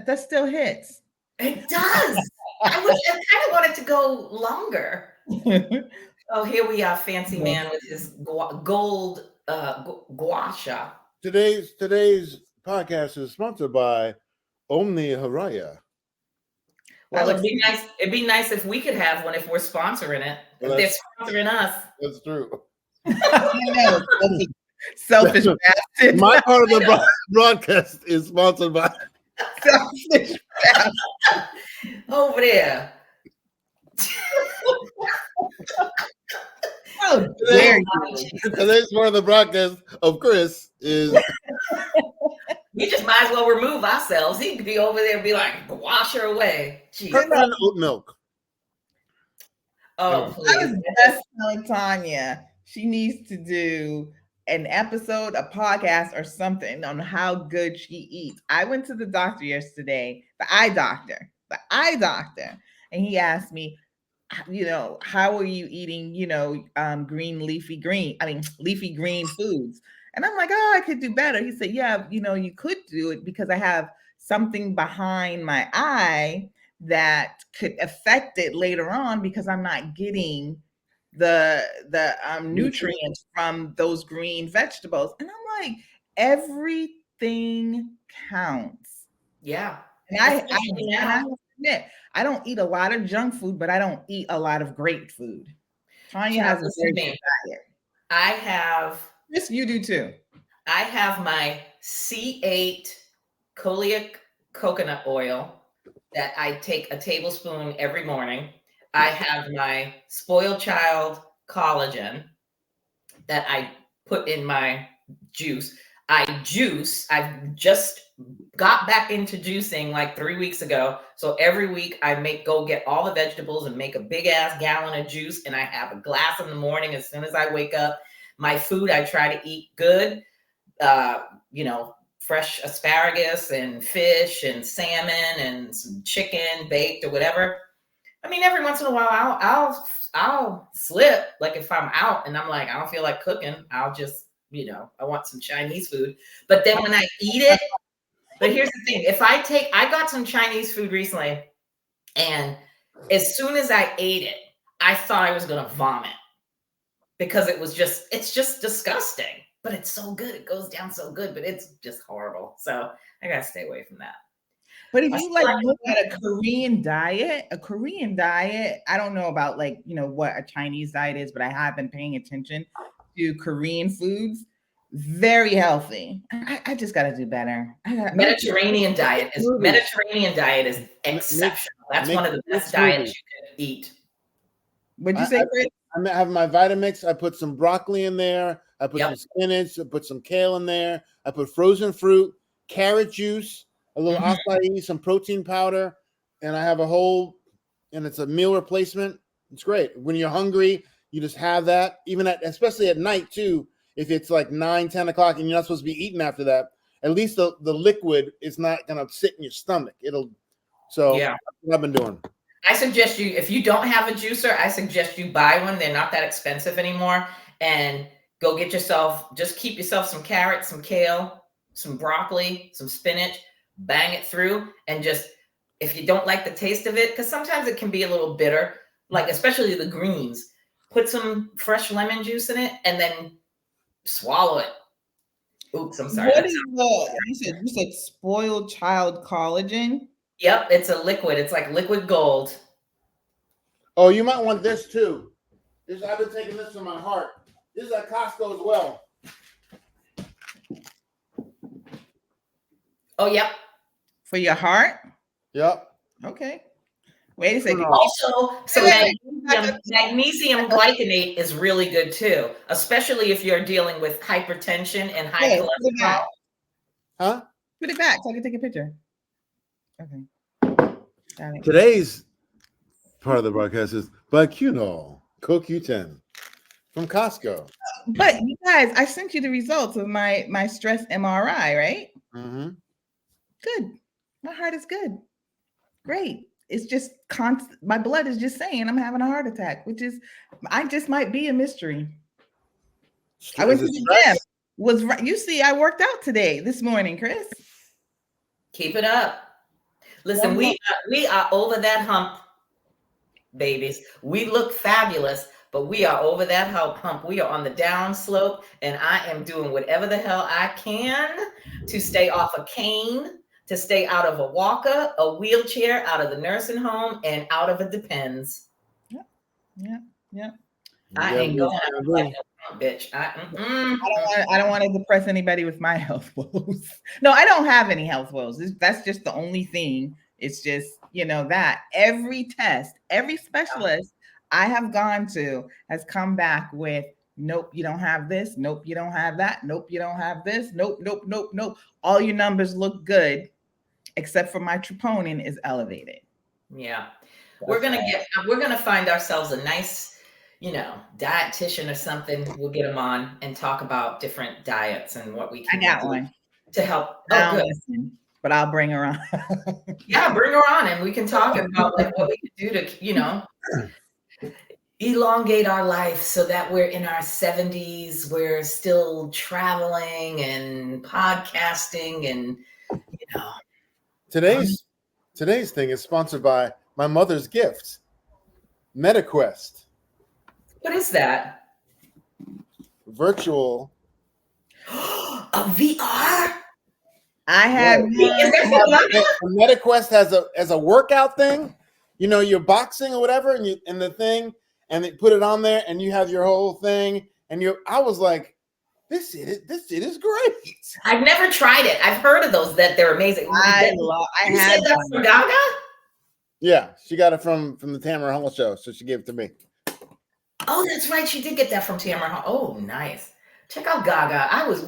That still hits. It does. I kind of want it to go longer. Oh, here we are, fancy man with his gold gua sha. Today's podcast is sponsored by Omni Haraya. Well, it'd be nice. It'd be nice if we could have one if we're sponsoring it. Well, if they're sponsoring us. That's true. Selfish bastard. My part of the broadcast is sponsored by selfish bastard. Over there. How dare you? Today's part of the broadcast of Chris is. We just might as well remove ourselves. He could be over there and be like, wash her away. And oat milk. Oh, please. I was just telling Tanya she needs to do an episode, a podcast, or something on how good she eats. I went to the doctor yesterday, the eye doctor, and he asked me, how are you eating, leafy green foods? And I'm like, I could do better. He said, yeah, you could do it because I have something behind my eye that could affect it later on because I'm not getting the nutrients from those green vegetables. And I'm like, everything counts. Yeah. And I admit, I don't eat a lot of junk food, but I don't eat a lot of great food. Tanya has a very good diet. I have. Yes, you do too. I have my C8 Coleac coconut oil that I take a tablespoon every morning. I have my Spoiled Child collagen that I put in my juice. I've just got back into juicing like 3 weeks ago. So every week I go get all the vegetables and make a big ass gallon of juice. And I have a glass in the morning as soon as I wake up. My food, I try to eat good, fresh asparagus and fish and salmon and some chicken baked or whatever. I mean, every once in a while I'll slip. Like if I'm out and I'm like, I don't feel like cooking, I'll just, I want some Chinese food. But then when I eat it, but here's the thing. I got some Chinese food recently, and as soon as I ate it, I thought I was going to vomit because it's just disgusting, but it's so good. It goes down so good, but it's just horrible. So I got to stay away from that. But if you look at a Korean diet, I don't know about what a Chinese diet is, but I have been paying attention to Korean foods. Very healthy. I just got to do better. Mediterranean diet is exceptional. That's one of the best diets you could eat. What'd you say, Chris? I have my Vitamix. I put some broccoli in there. I put some spinach. I put some kale in there. I put frozen fruit, carrot juice, a little acai, some protein powder, and I have and it's a meal replacement. It's great. When you're hungry, you just have that, especially at night too. If it's like 9, 10 o'clock and you're not supposed to be eating after that, at least the liquid is not going to sit in your stomach. That's what I've been doing. I suggest you, if you don't have a juicer, I suggest you buy one. They're not that expensive anymore. And go get keep yourself some carrots, some kale, some broccoli, some spinach, bang it through. And just, if you don't like the taste of it, because sometimes it can be a little bitter, like especially the greens, put some fresh lemon juice in it and then swallow it. Oops, I'm sorry. What is you said Spoiled Child collagen? Yep, it's a liquid. It's like liquid gold. Oh, you might want this too. I've been taking this to my heart. This is at Costco as well. Oh, yep. For your heart? Yep. Okay. Wait a second. Also, magnesium glycinate is really good too, especially if you're dealing with hypertension and high cholesterol. Huh? Put it back so I can take a picture. Okay. Got it. Today's part of the broadcast is by CoQ10. from Costco. But you guys, I sent you the results of my stress MRI, right? Mm-hmm. Good. My heart is good. Great. It's just constant. My blood is just saying I'm having a heart attack, which is, I just might be a mystery. I went to the gym. Was right. You see, I worked out today, this morning, Chris. Keep it up. Listen, we are over that hump, babies. We look fabulous, but we are over that hump. We are on the down slope, and I am doing whatever the hell I can to stay off a cane, to stay out of a walker, a wheelchair, out of the nursing home, and out of a Depends. Yeah. I ain't going out like a bitch. I don't want to depress anybody with my health woes. No, I don't have any health woes. That's just the only thing. It's just, that every test, every specialist I have gone to has come back with, nope, you don't have this. Nope, you don't have that. Nope, you don't have this. Nope. All your numbers look good, except for my troponin is elevated. Yeah. We're gonna find ourselves a nice, dietitian or something. We'll get them on and talk about different diets and what we can do one to help. Listen, but I'll bring her on. Yeah, bring her on and we can talk about like what we can do to, elongate our life so that we're in our 70s, we're still traveling and podcasting and Today's thing is sponsored by my mother's gift, MetaQuest. What is that? Virtual. A VR? I have MetaQuest has a workout thing. You're boxing or whatever, and the thing, and they put it on there, and you have your whole thing. And I was like, this is great. I've never tried it. I've heard of those that they're amazing. I had that from Gaga. Yeah, she got it from the Tamara Hall show, so she gave it to me. Oh, that's right. She did get that from Tamara Hall. Oh, nice. Check out Gaga. I was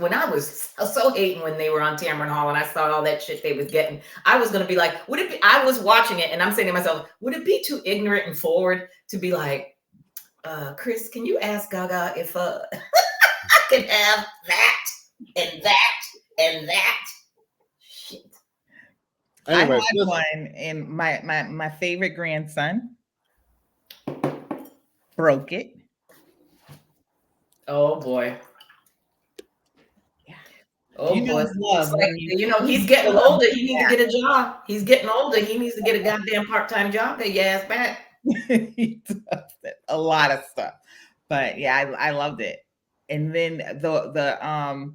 so hating when they were on Tamron Hall and I saw all that shit they was getting. I was gonna be like, I was watching it and I'm saying to myself, would it be too ignorant and forward to be like, Chris, can you ask Gaga if I could have that and that and that? Shit. Anyway, I had one, and my favorite grandson broke it. Oh boy. Oh boy. Love, like, he's getting older. He needs to get a job. He's getting older. He needs to get a goddamn part-time job. Get your ass back. He does it. A lot of stuff. But yeah, I loved it. And then the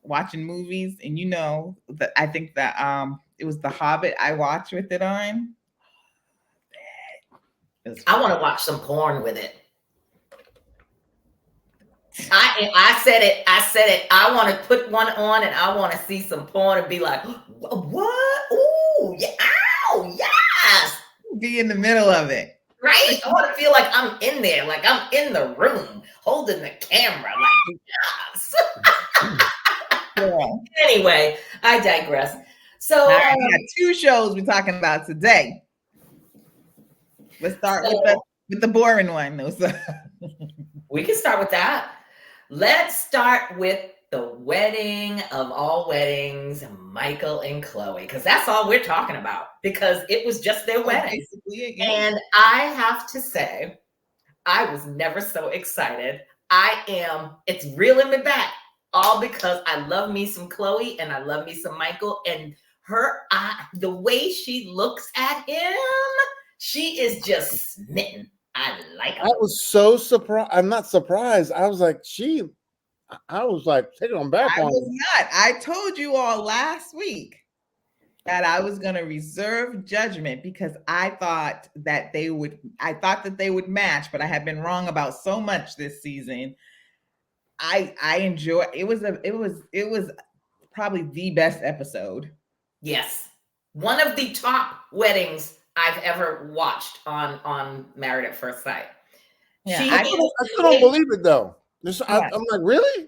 watching movies, and I think that it was The Hobbit I watched with it on. I want to watch some porn with it. I said it. I want to put one on and I want to see some porn and be like, what? Ooh, yeah, ow, yes. Be in the middle of it. Right? I want to feel like I'm in there, like I'm in the room, holding the camera, like, yes. Yeah. Anyway, I digress. So we got 2 shows we're talking about today. Let's start with the boring one. We can start with that. Let's start with the wedding of all weddings, Michael and Chloe, because that's all we're talking about, because it was just their wedding. And I have to say, I was never so excited. It's reeling me back, all because I love me some Chloe and I love me some Michael, and the way she looks at him, she is just smitten. I like her. I was so surprised. I'm not surprised. I was like, taking them back on. I was not. I told you all last week that I was going to reserve judgment because I thought that they would match, but I had been wrong about so much this season. I enjoy it. It was probably the best episode. Yes. One of the top weddings I've ever watched on Married at First Sight. Yeah, I still don't believe it though. I'm like, really?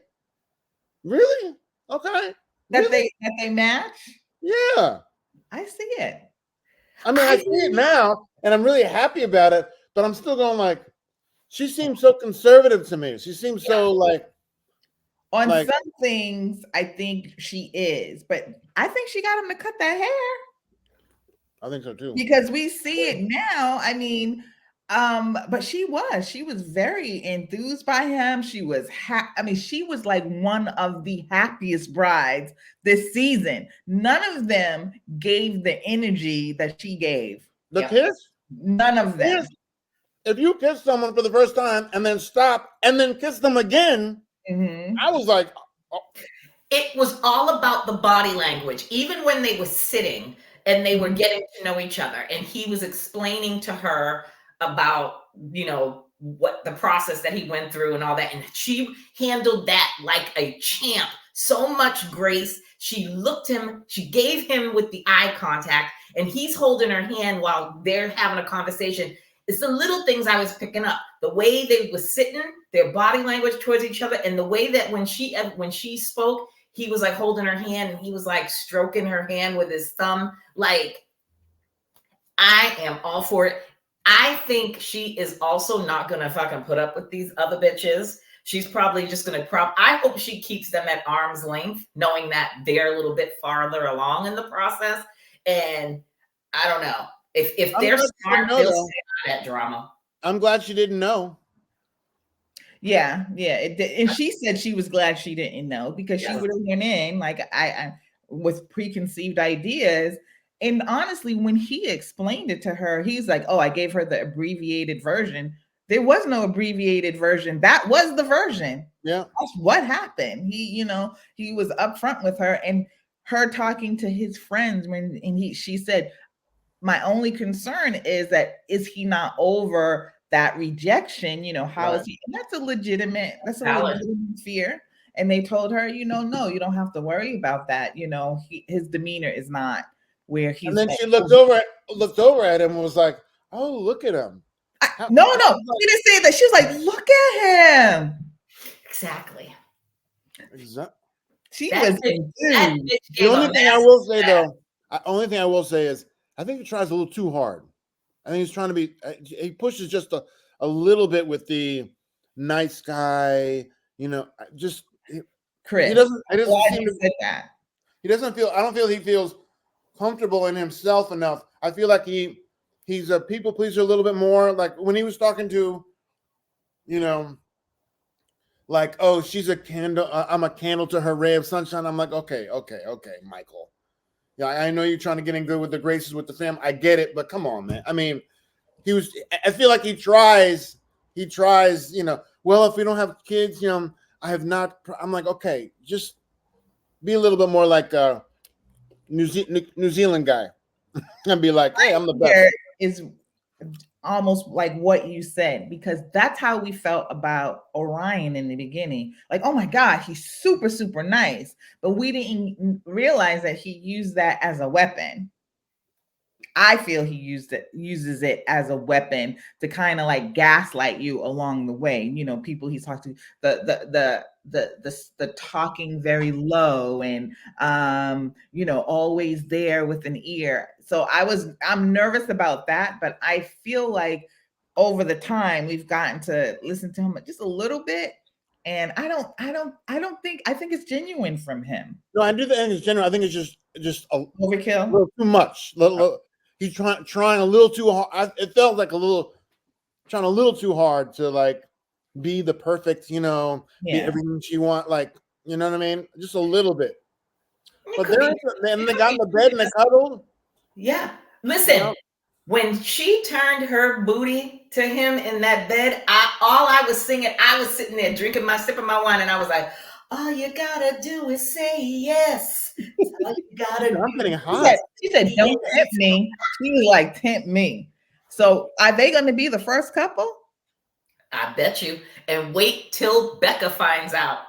Okay. That they match? Yeah. I see it. I mean, I see it now, and I'm really happy about it, but I'm still going like, She seems so conservative to me. She seems so like on like some things, I think she is, but I think she got him to cut that hair. I think so too. Because we see it now. I mean, but she was very enthused by him. She was she was like one of the happiest brides this season. None of them gave the energy that she gave. The kiss? None of them. Yes. If you kiss someone for the first time and then stop and then kiss them again, I was like, oh. It was all about the body language. Even when they were sitting and they were getting to know each other, and he was explaining to her about, what the process that he went through and all that, and she handled that like a champ. So much grace. She gave him with the eye contact, and he's holding her hand while they're having a conversation. It's the little things I was picking up. The way they were sitting, their body language towards each other, and the way that when she spoke, he was like holding her hand and he was like stroking her hand with his thumb. Like, I am all for it. I think she is also not going to fucking put up with these other bitches. She's probably just going to I hope she keeps them at arm's length, knowing that they're a little bit farther along in the process. And I don't know. If they're smart, they'll stay out of that drama. I'm glad she didn't know. Yeah. And she said she was glad she didn't know, because she would have went in like I with preconceived ideas. And honestly, when he explained it to her, he's like, "Oh, I gave her the abbreviated version." There was no abbreviated version. That was the version. Yeah, that's what happened. He was upfront with her, and her talking to his friends she said, "My only concern is he not over that rejection? How is he?" And that's a legitimate fear. And they told her, no, you don't have to worry about that. His demeanor is not where he's. And then she looked over at him and was like, "Oh, look at him." No, she didn't say that. She was like, "Look at him." Exactly. She was. The only thing I will say is, I think he tries a little too hard. I think he's trying to be. He pushes just a little bit with the nice guy. Just Chris. He doesn't seem to say that. He doesn't feel. I don't feel he feels comfortable in himself enough. I feel like he's a people pleaser a little bit more. Like when he was talking to, like, "Oh, she's a candle. I'm a candle to her ray of sunshine." I'm like, okay, Michael. Yeah, I know you're trying to get in good with the graces with the fam. I get it, but come on, man. I mean, I feel like he tries, well, if we don't have kids, I have not. I'm like, okay, just be a little bit more like a New Zealand guy and be like, "Hey, I'm the best." Is almost like what you said, because that's how we felt about Orion in the beginning. Like, oh my God, he's super, super nice. But we didn't realize that he used that as a weapon. I feel he uses it as a weapon to kind of like gaslight you along the way. People he's talked to, the talking very low and always there with an ear. So I'm nervous about that, but I feel like over the time we've gotten to listen to him just a little bit. And I think it's genuine from him. No, I do think it's genuine. I think it's just a overkill, a little too much. He's trying a little too hard. It felt like trying a little too hard to like be the perfect, be everything she want. Like, you know what I mean? Just a little bit. But then they got in the bed and they cuddled. Yeah. Listen, when she turned her booty to him in that bed, I was singing, I was sitting there sipping my wine, and I was like, all you gotta do is say yes. All you gotta do. I'm getting hot. She said, "Don't tempt me." She was like, "Tempt me." So are they going to be the first couple? I bet you. And wait till Becca finds out.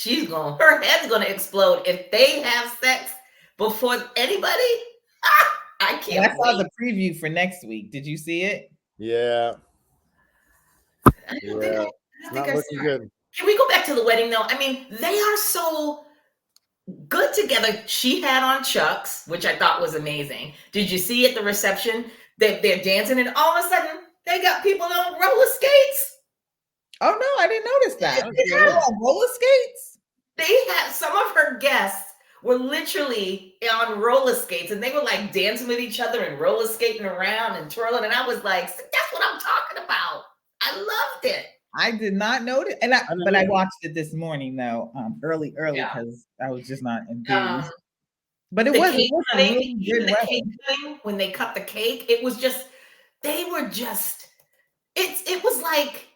Her head's going to explode if they have sex before anybody. I can't. I saw the preview for next week. Did you see it? Yeah. I think not looking good. Can we go back to the wedding though? I mean, they are so good together. She had on Chucks, which I thought was amazing. Did you see at the reception that they're dancing, and all of a sudden They got people on roller skates. Oh no, I didn't notice that. Okay. They're on roller skates. They had some of her guests were literally on roller skates, and they were like dancing with each other and roller skating around and twirling. And I was like, that's what I'm talking about. I loved it. I did not notice, but I watched it this morning though, early because I was just not enthused. But it was really good cake when they cut the cake. It was just, they were just, it was like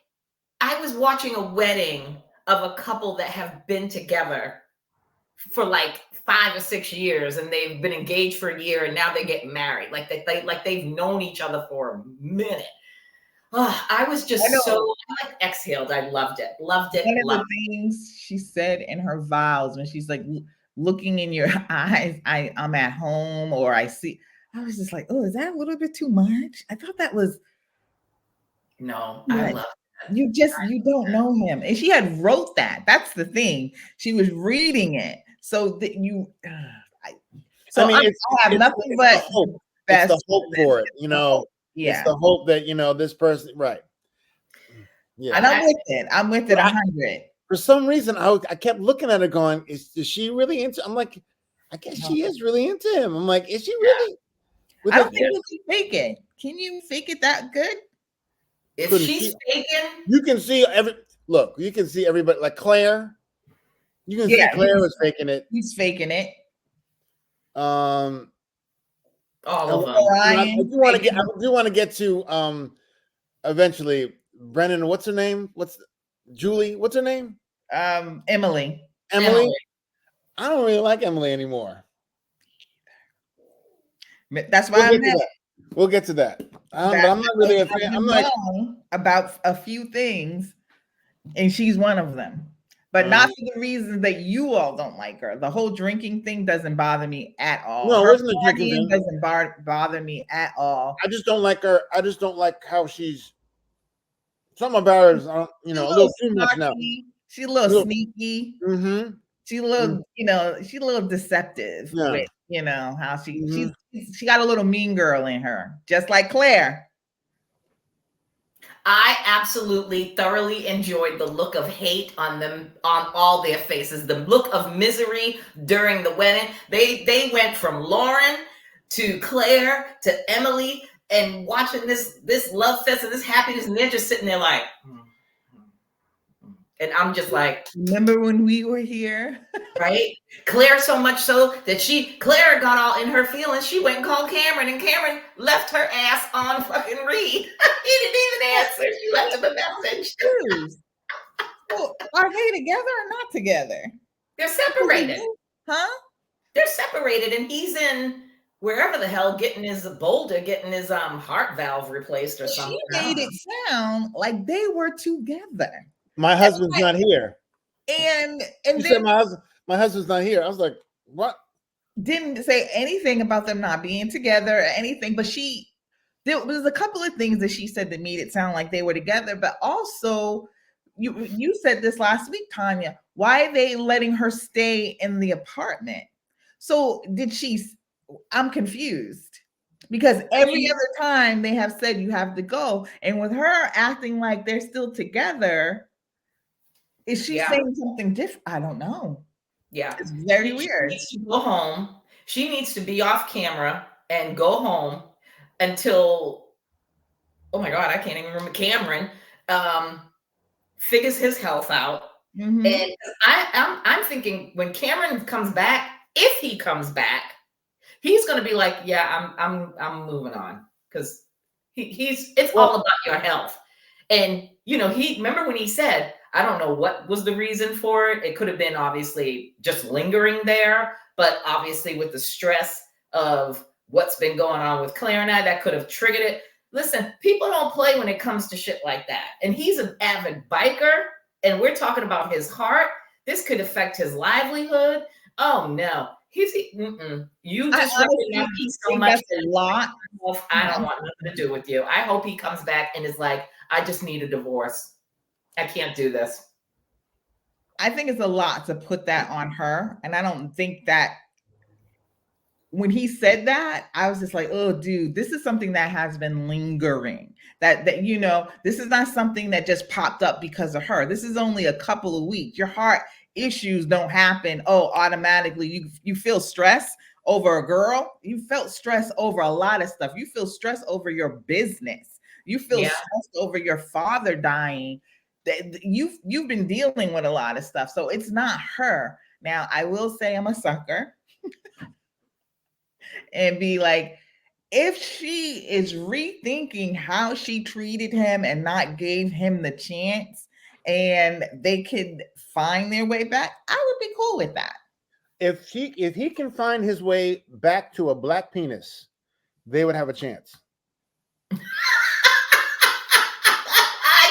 I was watching a wedding of a couple that have been together for like 5 or 6 years, and they've been engaged for a year, and now they get married. Like they've known each other for a minute. Oh, I was just I like exhaled. I loved it. Loved it. One of the things she said in her vows when she's like, looking in your eyes, I'm at home, or I see. I was just like, oh, is that a little bit too much? I thought that was. No, I love it. You don't know him. And she had wrote that. That's the thing. She was reading it. So that you, I have nothing but hope. It's the hope for it, you know. Yeah. It's the hope that, you know, this person, right. Yeah. And I'm with it. I'm with it 100. For some reason, I kept looking at her going, is she really into, I'm like, I guess she is really into him. I'm like, is she really? I don't think you can fake it. Can you fake it that good? If she's faking, you can see you can see everybody, like Claire. You can see Claire was faking it. He's faking it. All of them. I do want to get to eventually Brennan. What's her name? Julie? What's her name? Emily. Emily. I don't really like Emily anymore. That's why we'll get to that. But I'm not really a fan. I'm like about a few things, and she's one of them. But not for the reasons that you all don't like her. The whole drinking thing doesn't bother me at all. No, it wasn't a drinking thing. Doesn't bother me at all. I just don't like her. I just don't like how she's. Something about her is, a little too much now. She's a little sneaky. Mm-hmm. She's a little, she's a little deceptive with, how she got a little mean girl in her, just like Claire. I absolutely thoroughly enjoyed the look of hate on them, on all their faces, the look of misery during the wedding. They went from Lauren to Claire to Emily, and watching this love fest and this happiness, and they're just sitting there like, and I'm just like, remember when we were here? Right? Claire, so much so that Claire got all in her feelings. She went and called Cameron, and Cameron left her ass on fucking read. He didn't even answer. She left him a message. Well, are they together or not together? They're separated. Huh? They're separated, and he's in wherever the hell getting his heart valve replaced or something. She made it sound like they were together. My husband's not here. And you said my husband's not here. I was like, what? Didn't say anything about them not being together or anything, but there was a couple of things that she said that made it sound like they were together. But also, you said this last week, Tanya. Why are they letting her stay in the apartment? So I'm confused. Because every other time they have said you have to go, and with her acting like they're still together, is she saying something different? I don't know. Yeah, it's very weird. She needs to go home. She needs to be off camera and go home until, oh my God, I can't even remember. Cameron figures his health out, and I'm thinking when Cameron comes back, if he comes back, he's going to be like, yeah, I'm moving on, because it's all about your health. And remember when he said, I don't know what was the reason for it. It could have been obviously just lingering there, but obviously with the stress of what's been going on with Claire and I, that could have triggered it. Listen, people don't play when it comes to shit like that. And he's an avid biker, and we're talking about his heart. This could affect his livelihood. Oh no. You just so much a lot. I don't want nothing to do with you. I hope he comes back and is like, I just need a divorce. I can't do this. I think it's a lot to put that on her. And I don't think that when he said that, I was just like, oh, dude, this is something that has been lingering. that you know, this is not something that just popped up because of her. This is only a couple of weeks. Your heart issues don't happen automatically. You feel stress over a girl. You felt stress over a lot of stuff. You feel stress over your business. You feel stressed over your father dying. You've been dealing with a lot of stuff, so it's not her. Now I will say I'm a sucker and be like, if she is rethinking how she treated him and not gave him the chance, and they could find their way back, I would be cool with that. If he can find his way back to a black penis, they would have a chance. I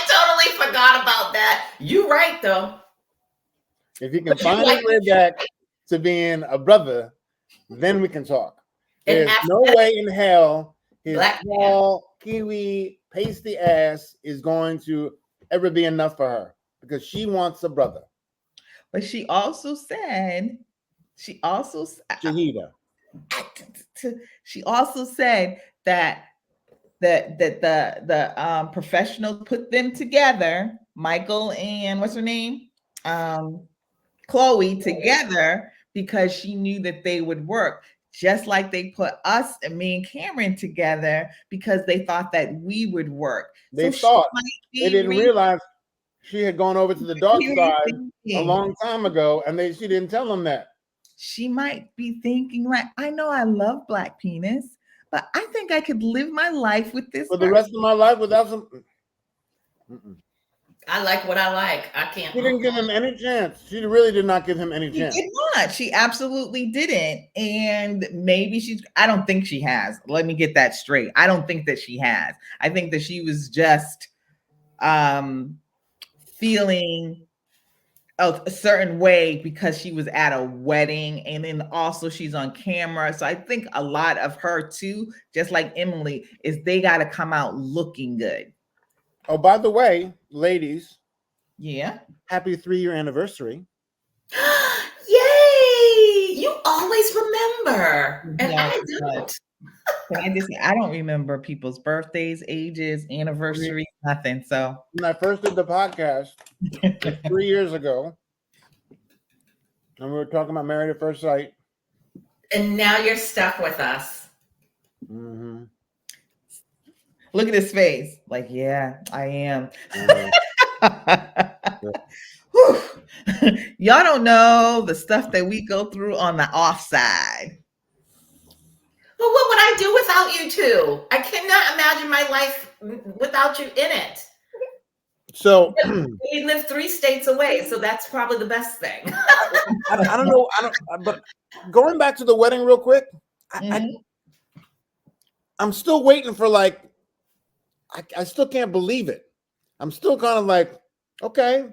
totally forgot about that. You're right, though. If he can find his way back to being a brother, then we can talk. There's no way in hell his small kiwi pasty ass is going to ever be enough for her, because she wants a brother. But she also said Shahida. She also said that the professionals put them together, Michael and what's her name, Chloe, together because she knew that they would work. Just like they put us and me and Cameron together because they thought that we would work. They thought. They didn't realize she had gone over to the dark side a long time ago, and she didn't tell them that. She might be thinking, like, I know I love black penis, but I think I could live my life with this for the rest of my life without some. I like what I like. I can't. She didn't give him any chance. She really did not give him any chance. She did not. She absolutely didn't. And maybe I don't think she has. Let me get that straight. I don't think that she has. I think that she was just feeling a certain way because she was at a wedding, and then also she's on camera. So I think a lot of her too, just like Emily, is they got to come out looking good. Oh, by the way, ladies. Yeah. Happy 3-year anniversary. Yay! You always remember. And I don't. I don't remember people's birthdays, ages, anniversaries, nothing. So when I first did the podcast 3 years ago, and we were talking about Married at First Sight. And now you're stuck with us. Mm-hmm. Look at his face. Like, yeah, I am. Y'all don't know the stuff that we go through on the offside. Well, what would I do without you two? I cannot imagine my life without you in it. So we live 3 states away, so that's probably the best thing. I don't know. But going back to the wedding real quick, I'm still waiting for I still can't believe it. I'm still kind of like, okay.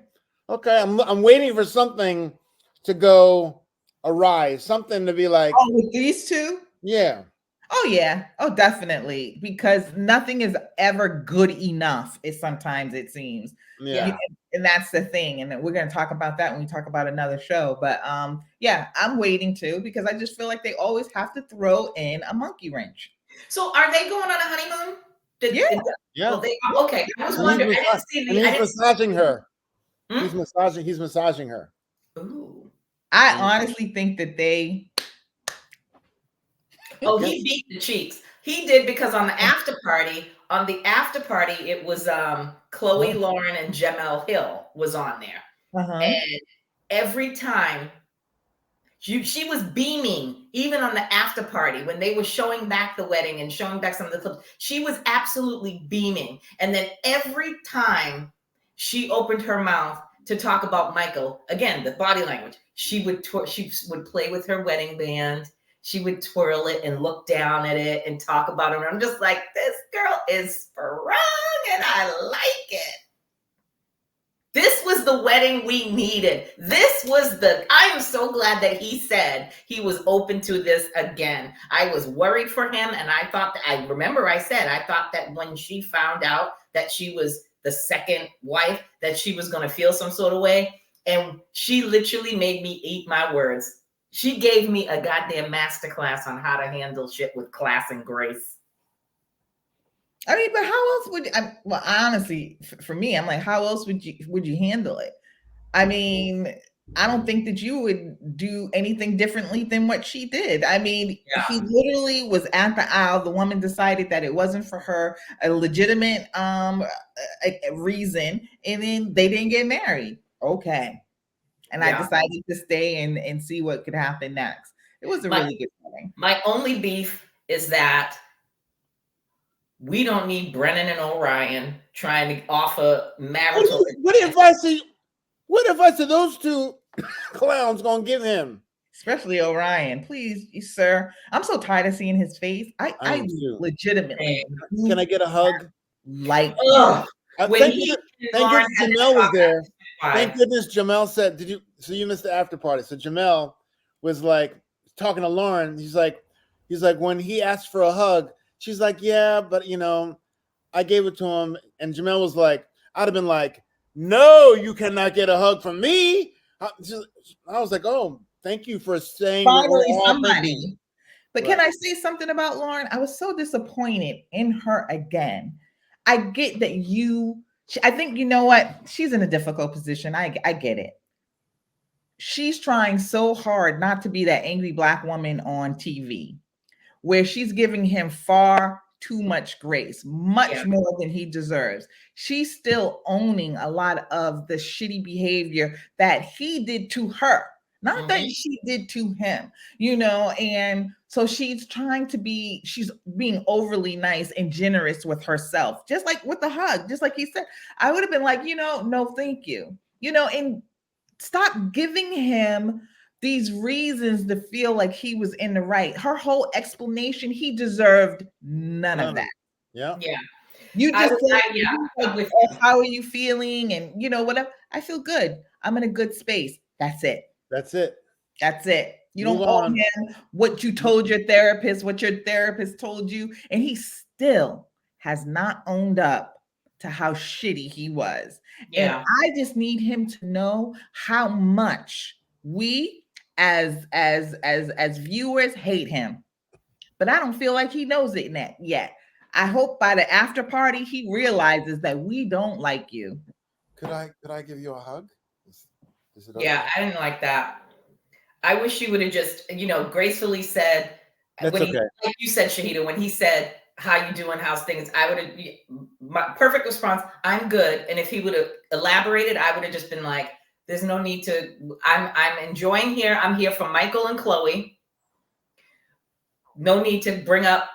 I'm waiting for something to go awry, something to be like. Oh, with these two? Yeah. Oh, yeah. Oh, definitely. Because nothing is ever good enough. Sometimes it seems. Yeah. And that's the thing. And we're going to talk about that when we talk about another show. But yeah, I'm waiting too, because I just feel like they always have to throw in a monkey wrench. So are they going on a honeymoon? Yeah. Well, okay. I was wondering. He's massaging her. He's massaging her. Ooh. I honestly think that they. Oh, he beat the cheeks. He did, because on the after party, it was Chloe Lauren and Jamel Hill was on there. And every time she was beaming, even on the after party when they were showing back the wedding and showing back some of the clips, she was absolutely beaming. And then every time she opened her mouth to talk about Michael, again, the body language, she would play with her wedding band. She would twirl it and look down at it and talk about it. I'm just like, this girl is sprung and I like it. This was the wedding we needed. I am so glad that he said he was open to this again. I was worried for him, and I thought I thought that when she found out that she was the second wife, that she was going to feel some sort of way. And she literally made me eat my words. She gave me a goddamn masterclass on how to handle shit with class and grace. I mean, but how else would well, honestly, for me, I'm like, how else would you handle it? I mean, I don't think that you would do anything differently than what she did. I mean, he literally was at the aisle. The woman decided that it wasn't for her, a legitimate reason, and then they didn't get married. Okay. And I decided to stay and see what could happen next. It was a really good wedding. My only beef is that we don't need Brennan and Orion trying to offer marital. What advice are those two clowns gonna give him? Especially Orion, please, sir. I'm so tired of seeing his face. I legitimately. Can I get a hug? Like, thank goodness Jamel was there. Thank goodness Jamel said, so you missed the after party. So Jamel was like talking to Lauren. He's like, when he asked for a hug, she's like, yeah, but I gave it to him. And Jamel was like, I'd have been like, no, you cannot get a hug from me. I was like, oh, thank you for saying finally somebody. But can I say something about Lauren? I was so disappointed in her again. I get that I think, you know what? She's in a difficult position. I get it. She's trying so hard not to be that angry Black woman on TV, where she's giving him far too much grace, much more than he deserves. She's still owning a lot of the shitty behavior that he did to her, not that she did to him, and so she's being overly nice and generous with herself, just like with the hug, just like he said. I would have been like, no, thank you, and stop giving him these reasons to feel like he was in the right. Her whole explanation, he deserved none of that. Yeah. You just said, how are you feeling? And whatever. I feel good. I'm in a good space. That's it. You don't owe him what you told your therapist, what your therapist told you. And he still has not owned up to how shitty he was. And I just need him to know how much we as viewers hate him. But I don't feel like he knows it yet. I hope by the after party he realizes that we don't like you. Could I give you a hug? Is it okay? Yeah, I didn't like that. I wish you would have just, gracefully said, like you said, Shahida, when he said, how you doing, how's things, I would have, my perfect response, I'm good. And if he would have elaborated, I would have just been like, there's no need to, I'm enjoying here. I'm here for Michael and Chloe. No need to bring up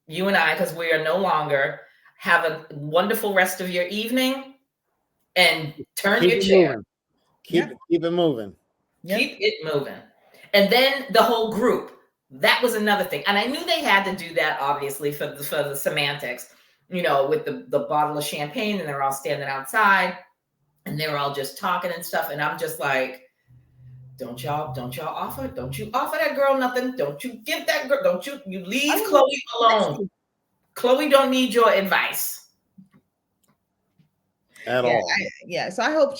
you and I, because we are no longer. Have a wonderful rest of your evening and turn your chair. Keep it moving. Keep it moving. And then the whole group. That was another thing. And I knew they had to do that, obviously, for the semantics, with the bottle of champagne, and they're all standing outside and they're all just talking and stuff. And I'm just like, don't you offer that girl nothing. Don't you give that girl, you leave Chloe alone. Chloe don't need your advice. At all. So I hope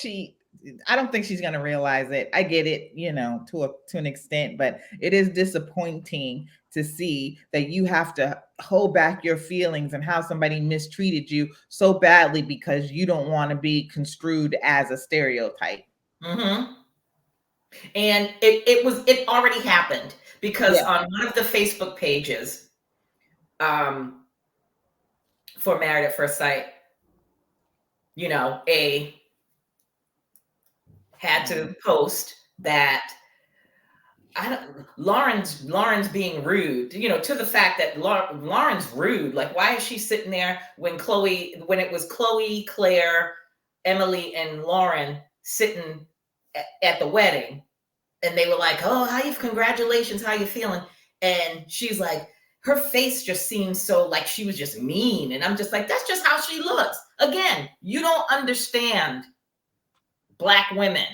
I don't think she's going to realize it. I get it, to an extent, but it is disappointing to see that you have to hold back your feelings and how somebody mistreated you so badly because you don't want to be construed as a stereotype. Mm-hmm. And it already happened because on one of the Facebook pages, for Married at First Sight, had to post that Lauren's being rude, to the fact that Lauren's rude. Like, why is she sitting there when it was Chloe, Claire, Emily, and Lauren sitting at the wedding, and they were like, oh, congratulations, how you feeling? And she's like, her face just seems so like she was just mean. And I'm just like, that's just how she looks. Again, you don't understand Black women.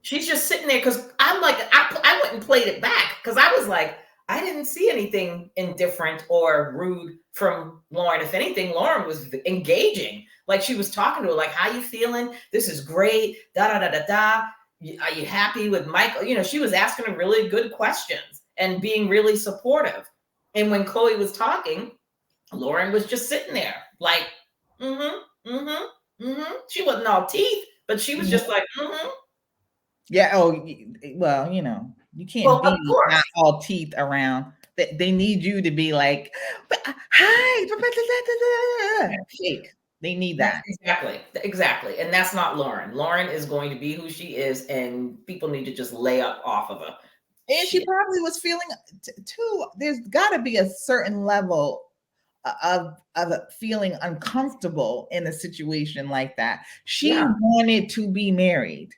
She's just sitting there because I'm like, I went and played it back because I was like, I didn't see anything indifferent or rude from Lauren. If anything, Lauren was engaging. Like, she was talking to her, like, how you feeling? This is great. Da da da da da. Are you happy with Michael? She was asking her really good questions and being really supportive. And when Chloe was talking, Lauren was just sitting there like, She wasn't all teeth, but she was just like, Yeah. Oh, well, you can't Well, of be course. not all teeth around. They need you to be like, hi, shake. They need that. Exactly. And that's not Lauren. Lauren is going to be who she is, and people need to just lay up off of her. And she probably was feeling too. There's got to be a certain level of feeling uncomfortable in a situation like that. She wanted to be married.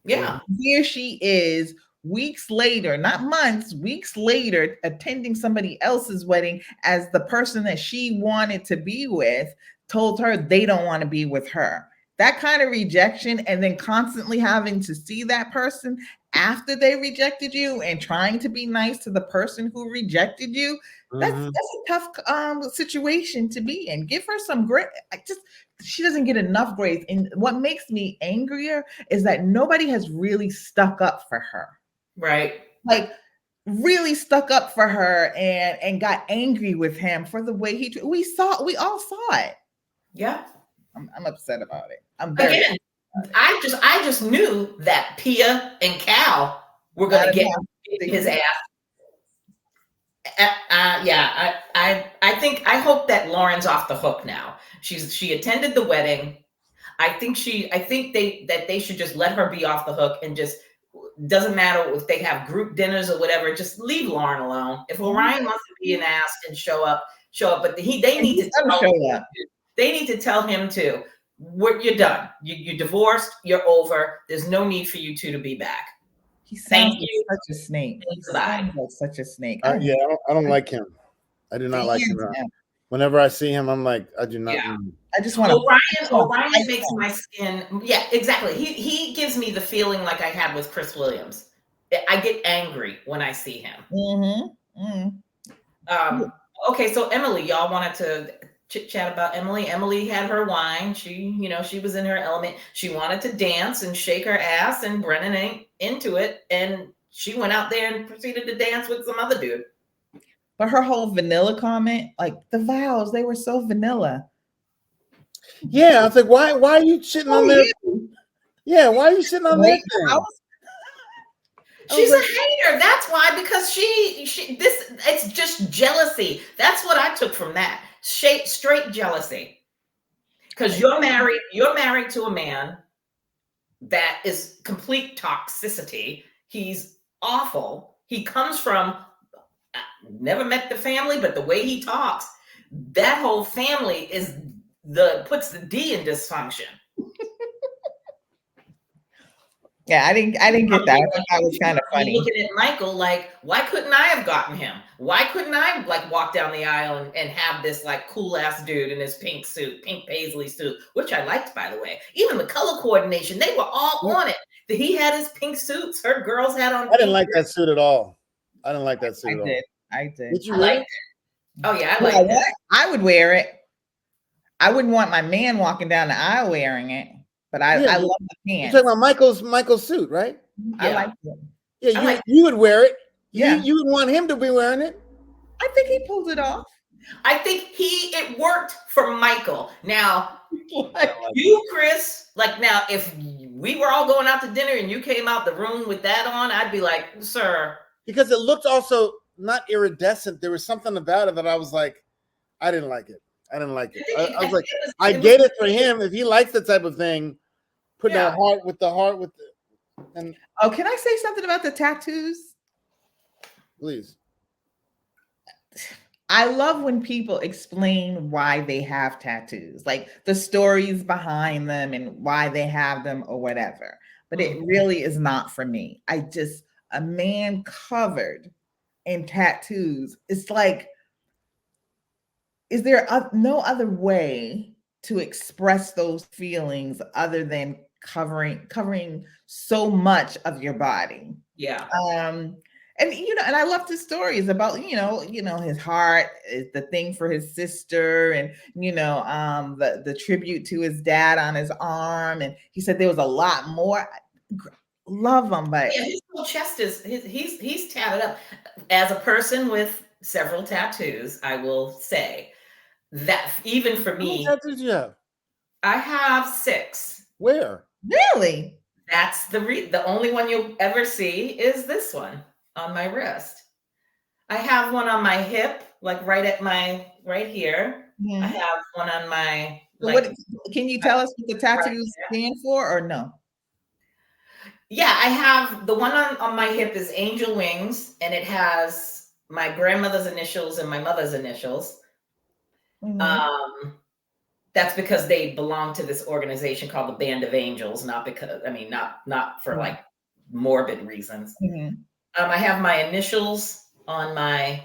Yeah. Here she is, weeks later, not months, weeks later, attending somebody else's wedding as the person that she wanted to be with told her they don't want to be with her. That kind of rejection, and then constantly having to see that person after they rejected you and trying to be nice to the person who rejected you. That's a tough situation to be in. Give her some grace. She doesn't get enough grace. And what makes me angrier is that nobody has really stuck up for her. Right. Like really stuck up for her and got angry with him for the way we all saw it. Yeah. I'm upset about it. Again, I just knew that Pia and Cal were going to get his ass. I hope that Lauren's off the hook now. She attended the wedding. I think they should just let her be off the hook, and just doesn't matter if they have group dinners or whatever. Just leave Lauren alone. If Orion wants to be an ass and show up. But they need to show up. They need to tell him to. You're done. You're divorced. You're over. There's no need for you two to be back. He sounds like such a snake. Such a snake. I don't like him. I do not like him. Whenever I see him, I'm like, I do not. Yeah. I just want Orion makes my skin. Yeah, exactly. He gives me the feeling like I had with Chris Williams. I get angry when I see him. Okay, so Emily, y'all wanted to chit chat about Emily. Emily had her wine. She was in her element. She wanted to dance and shake her ass, and Brennan ain't into it. And she went out there and proceeded to dance with some other dude. But her whole vanilla comment, like the vows, they were so vanilla. Yeah, I was like, why are you sitting on there? Yeah, why are you sitting on that thing? She's a hater. That's why, because it's just jealousy. That's what I took from that. Straight jealousy. Because you're married to a man that is complete toxicity. He's awful. He comes from, never met the family, but the way he talks, that whole family puts the D in dysfunction. Yeah, I didn't get that. I thought that was kind of funny. Looking at Michael, like, why couldn't I have gotten him? Why couldn't I walk down the aisle and have this cool ass dude in his pink suit, pink paisley suit, which I liked, by the way. Even the color coordination, they were all on it. He had his pink suits. Her girls had on. I didn't like that suit at all. I didn't like that suit at all. I did. Did you like it? Oh yeah, I liked it. I would wear it. I wouldn't want my man walking down the aisle wearing it. But I love the pants. You're talking about Michael's suit, right? Yeah. I like it. Yeah, you would wear it. Yeah. You would want him to be wearing it. I think he pulled it off. I think it worked for Michael. Now, you, Chris, now, if we were all going out to dinner and you came out the room with that on, I'd be like, sir. Because it looked also not iridescent. There was something about it that I was like, I didn't like it. I was like, I get it for him. If he likes that type of thing, put the heart with the and can I say something about the tattoos? Please. I love when people explain why they have tattoos, like the stories behind them and why they have them or whatever. But it really is not for me. A man covered in tattoos, it's like, is there no other way to express those feelings other than covering so much of your body? Yeah. And I love the stories about his heart is the thing for his sister, and the tribute to his dad on his arm, and he said there was a lot more. Love him, but his whole chest is he's tatted up. As a person with several tattoos, I will say, that even for How many me, tattoos do you have? I have 6. Where? Really? That's the only one you'll ever see is this one on my wrist. I have one on my hip, like right here. I Mhm. have one on my So like what can you tell us what the tattoos stand for or no? yeah, I have the one on my hip is angel wings, and it has my grandmother's initials and my mother's initials. Mhm. That's because they belong to this organization called the Band of Angels, not because not for like morbid reasons. Mhm. I have my initials on my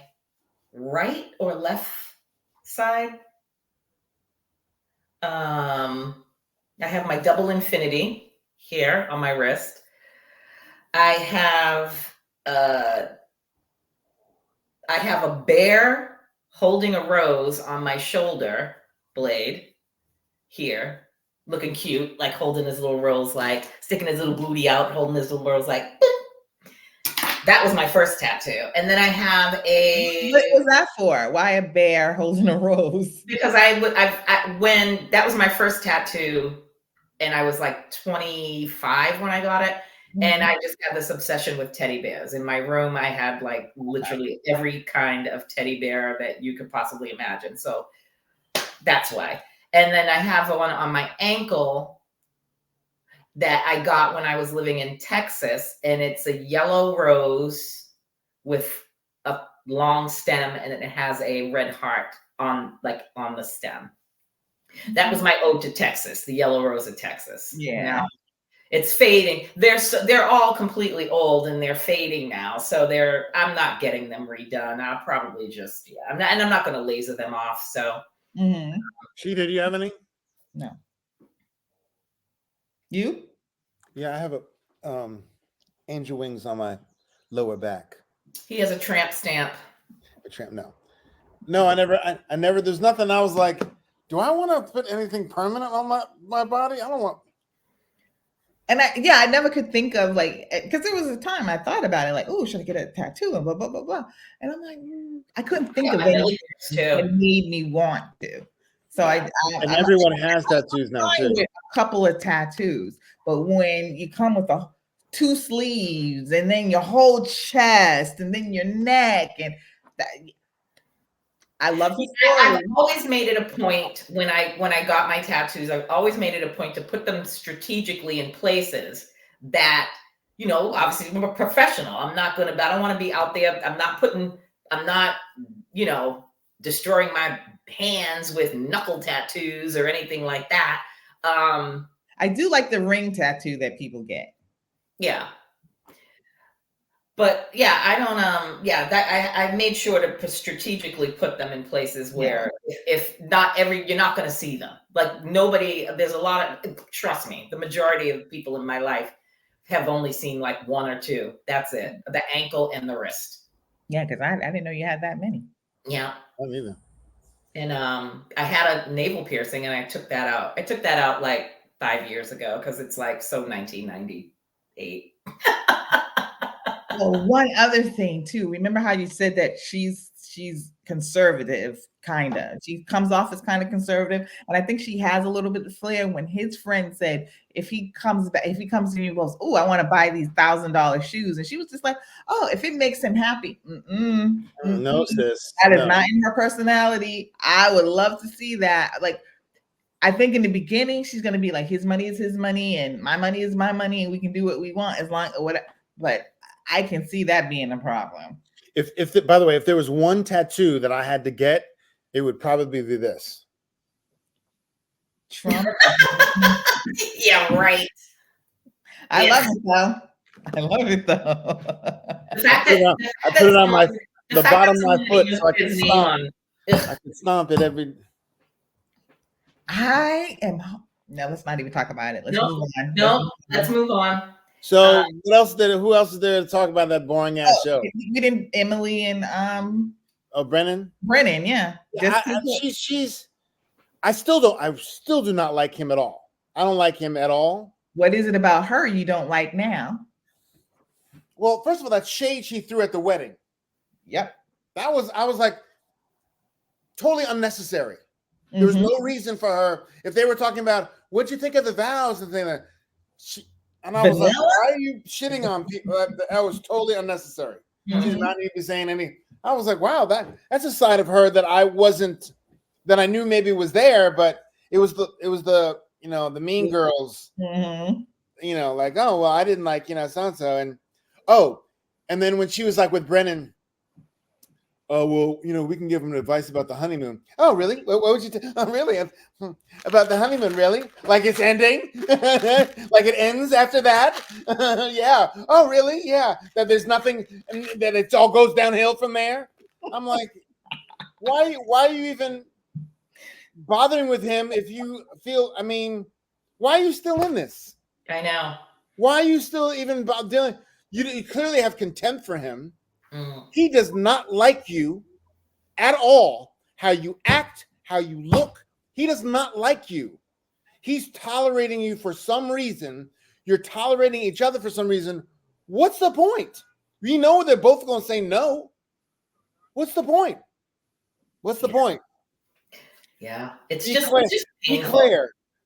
right or left side. I have my double infinity here on my wrist. I have uh, I have a bear holding a rose on my shoulder blade here, looking cute, like holding his little rose, like sticking his little booty out, holding his little rose, like boop. That was my first tattoo. And then I have What was that for? Why a bear holding a rose? because when that was my first tattoo, and I was like 25 when I got it. And I just had this obsession with teddy bears. In my room, I had like literally every kind of teddy bear that you could possibly imagine. So that's why. And then I have one on my ankle that I got when I was living in Texas. And it's a yellow rose with a long stem, and it has a red heart on the stem. That was my ode to Texas, the yellow rose of Texas. Yeah. Now it's fading. They're all completely old and they're fading now. So I'm not getting them redone. I'll probably just I'm not going to laser them off. So She, did you have any? No. You? Yeah, I have a angel wings on my lower back. he has a tramp stamp. A tramp? No, I never. There's nothing. I was like, do I want to put anything permanent on my body? I don't want. And I never could think of like, because there was a time I thought about it, like, oh, should I get a tattoo and blah blah blah blah. And I'm like, I couldn't think of anything that made me want to. So and everyone has tattoos now too. With a couple of tattoos, but when you come with 2 sleeves and then your whole chest and then your neck and that, I love the story. I've always made it a point when I got my tattoos. I've always made it a point to put them strategically in places that, obviously I'm a professional. I don't want to be out there. I'm not, destroying my hands with knuckle tattoos or anything like that. I do like the ring tattoo that people get. Yeah. But yeah, I don't. I made sure to strategically put them in places where, if not you're not going to see them. Like nobody. There's a lot of. Trust me, the majority of people in my life have only seen like 1 or 2. That's it. The ankle and the wrist. Yeah, because I didn't know you had that many. Yeah. I don't either. And I had a navel piercing, and I took that out. I took that out like 5 years ago because it's like so 1998. Well, one other thing too. Remember how you said that she's conservative, kind of. She comes off as kind of conservative, and I think she has a little bit of flair. When his friend said, if he comes to you and goes, "Oh, I want to buy these $1,000 shoes," and she was just like, "Oh, if it makes him happy." No, sis. That is not in her personality. I would love to see that. Like, I think in the beginning she's going to be like, his money is his money, and my money is my money, and we can do what we want as long whatever. But I can see that being a problem. By the way, if there was one tattoo that I had to get, it would probably be this. Trump. Yeah, right. I love it though. I love it though. I put it on the bottom of my foot so I can stomp. I can stomp it every. No, let's not even talk about it. Let's move on. Let's move on. So who else is there to talk about that boring ass show? We didn't Emily and Brennan? Brennan, yeah. I still do not like him at all. I don't like him at all. What is it about her you don't like now? Well, first of all, that shade she threw at the wedding. Yep. I was like totally unnecessary. There was no reason for her. If they were talking about what'd you think of the vows and things like that, and I was like, why are you shitting on people? That was totally unnecessary. She did not need to be saying anything. I was like, wow, that's a side of her that I knew maybe was there, but it was the the mean girls, like, oh well, I didn't like so and so, and then when she was like with Brennan, oh well, we can give him advice about the honeymoon. Oh really? What would you? Oh really? About the honeymoon? Really? Like it's ending? Like it ends after that? Yeah. Oh really? Yeah. That there's nothing, that it all goes downhill from there. I'm like, why are you even bothering with him if you feel? I mean, why are you still in this? I know. Why are you still even dealing? You clearly have contempt for him. He does not like you at all. How you act, how you look. He does not like you. He's tolerating you for some reason. You're tolerating each other for some reason. What's the point? We know they're both going to say no. What's the point? What's the point? Yeah, it's Be just Claire. it's just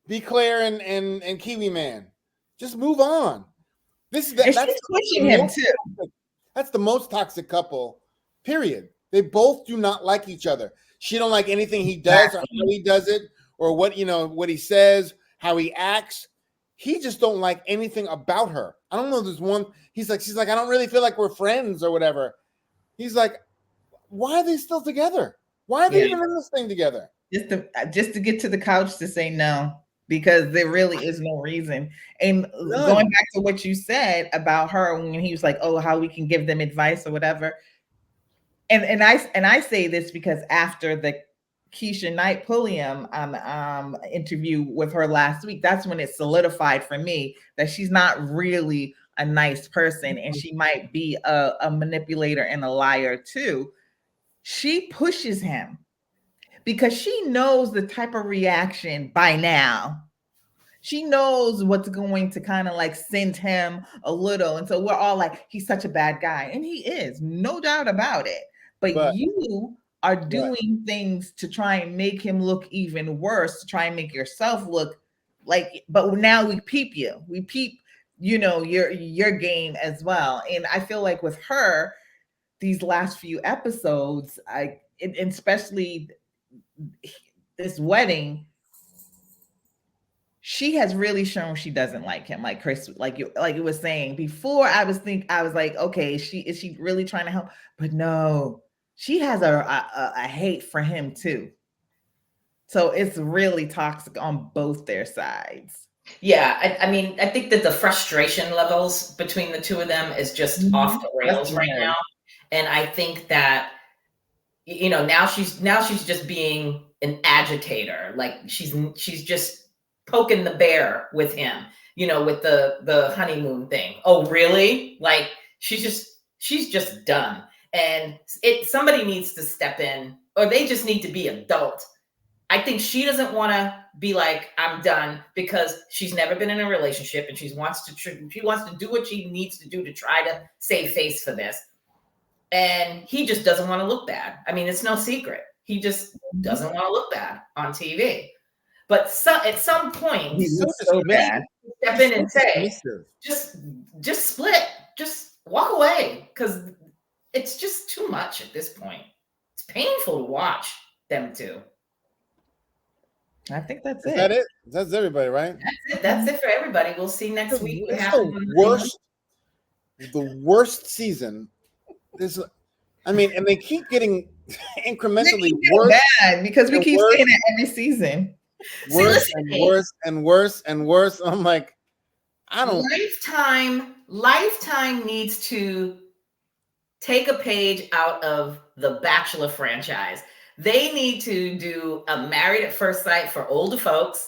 Be Claire and Kiwi Man. Just move on. That's pushing him too. That's the most toxic couple, period. They both do not like each other. She don't like anything he does or how he does it or what he says, how he acts. He just don't like anything about her. I don't know. There's one. She's like, I don't really feel like we're friends or whatever. He's like, why are they still together? Why are they even in this thing together? Just to get to the couch to say no, because there really is no reason. And going back to what you said about her when he was like, oh, how we can give them advice or whatever. And I say this because after the Keisha Knight Pulliam interview with her last week, that's when it solidified for me that she's not really a nice person and she might be a manipulator and a liar too. She pushes him because she knows the type of reaction by now. She knows what's going to kind of like send him a little. And so we're all like, he's such a bad guy. And he is, no doubt about it. But you are doing things to try and make him look even worse, to try and make yourself look like, but now we peep you. We peep, your game as well. And I feel like with her, these last few episodes, especially this wedding, she has really shown she doesn't like him. Like Chris, like you was saying before, I was like, okay, is she really trying to help? But no, she has a hate for him too. So it's really toxic on both their sides. Yeah, I mean, I think that the frustration levels between the two of them is just off the rails right now. And I think that, now she's just being an agitator. Like she's just poking the bear with him, with the honeymoon thing. Oh, really? Like she's just done. And somebody needs to step in, or they just need to be adult. I think she doesn't want to be like, I'm done, because she's never been in a relationship and she wants to do what she needs to do to try to save face for this. And he just doesn't want to look bad. I mean, it's no secret. He just doesn't want to look bad on TV. But at some point, he's so bad. Step in and say, just split, just walk away, because it's just too much at this point. It's painful to watch them two. I think that's it. Is that it? That's everybody, right? That's it for everybody. We'll see next week. It's the worst season. And they keep getting incrementally worse. Bad because we keep saying it every season. Worse and worse and worse. I'm like, I don't. Lifetime needs to take a page out of the Bachelor franchise. They need to do a Married at First Sight for older folks.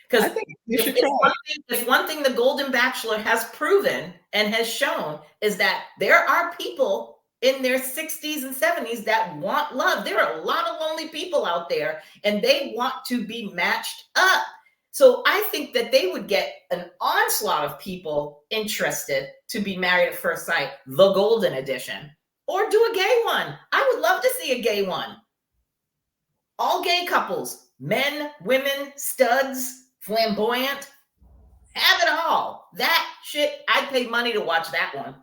Because if one thing the Golden Bachelor has proven and has shown is that there are people in their 60s and 70s that want love. There are a lot of lonely people out there and they want to be matched up. So I think that they would get an onslaught of people interested to be Married at First Sight, the Golden Edition, or do a gay one. I would love to see a gay one. all gay couples, men, women, studs, flamboyant, have it all. That shit, I'd pay money to watch that one.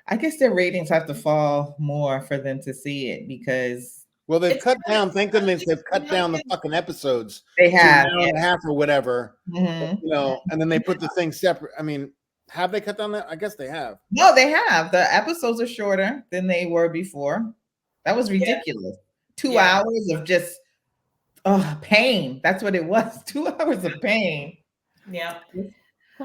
I guess their ratings have to fall more for them to see it because Well, they've It's cut good. down. Thank goodness they've cut down the fucking episodes they to have. an hour and a half or whatever. Mhm. You know, and then they put the thing separate. I mean, have they cut down that? I guess they have. No, they have. The episodes are shorter than they were before. That was ridiculous. 2 hours of just pain. That's what it was. 2 hours of pain. Yeah.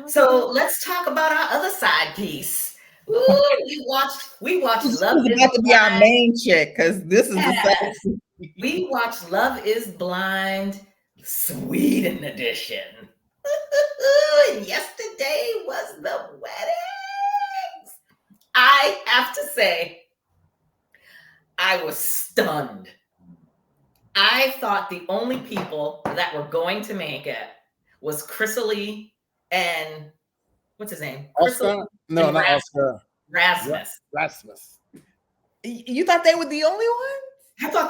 So let's talk about our other side piece. Ooh, we watched This Love is is about to be our Blind. main chick because this is Yes. the We watched Love is Blind Sweden edition. And yesterday was the weddings. I have to say, I was stunned. I thought the only people that were going to make it was Chrysalie and what's his name? Oscar? No, and not Oscar. Rasmus. Rasmus. You thought they were the only ones? I thought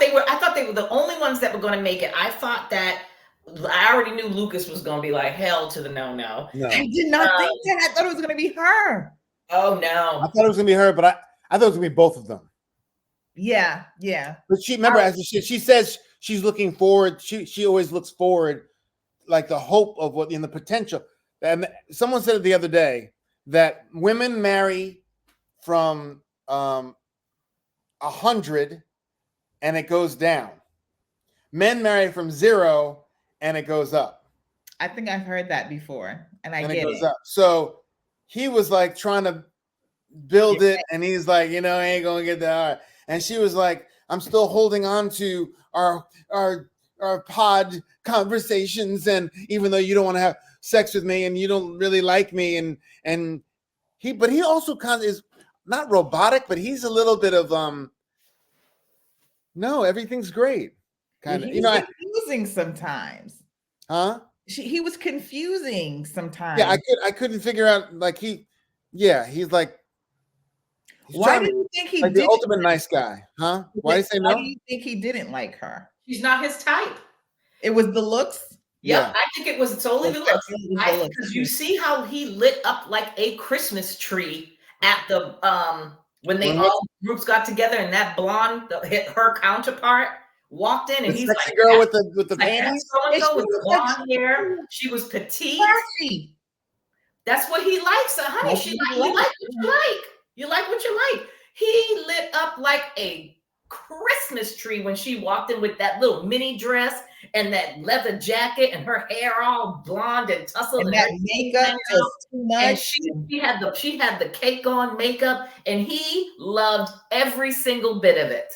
they were the only ones that were going to make it. I thought that I already knew Lucas was going to be like hell to the no. I did not think that. I thought it was going to be her. Oh no! I thought it was gonna be her, but I thought it was gonna be both of them. Yeah. But she remember as she says she's looking forward. She always looks forward, like the hope of what in the potential. And someone said it the other day that women marry from 100 and it goes down. Men marry from 0 and it goes up. I think I've heard that before, and I get it goes it. up. So he was like trying to build it, and he's like, you know, I ain't gonna get that. And she was like, I'm still holding on to our pod conversations, and even though you don't want to have sex with me and you don't really like me, and he also kind of is not robotic, but he's a little bit of no, everything's great. Kind of, He was confusing sometimes. Huh? He was confusing sometimes. Yeah, I couldn't figure out he's like. Why do you think he like the ultimate nice guy? Huh? Why did he say no? Why do you think he didn't like her? She's not his type. It was the looks. Yep, Yeah. I think it was solely the looks. Because you see how he lit up like a Christmas tree at the when they all groups got together, and that blonde, her counterpart, walked in, and he's sexy like, girl with the panties. So-and-so with the blonde hair. She was petite. Classy. That's what he likes, honey. That's You what like he what you like. You like what you like. He lit up like a Christmas tree when she walked in with that little mini dress and that leather jacket and her hair all blonde and tousled And that makeup was too much. And she had the cake on makeup, and he loved every single bit of it.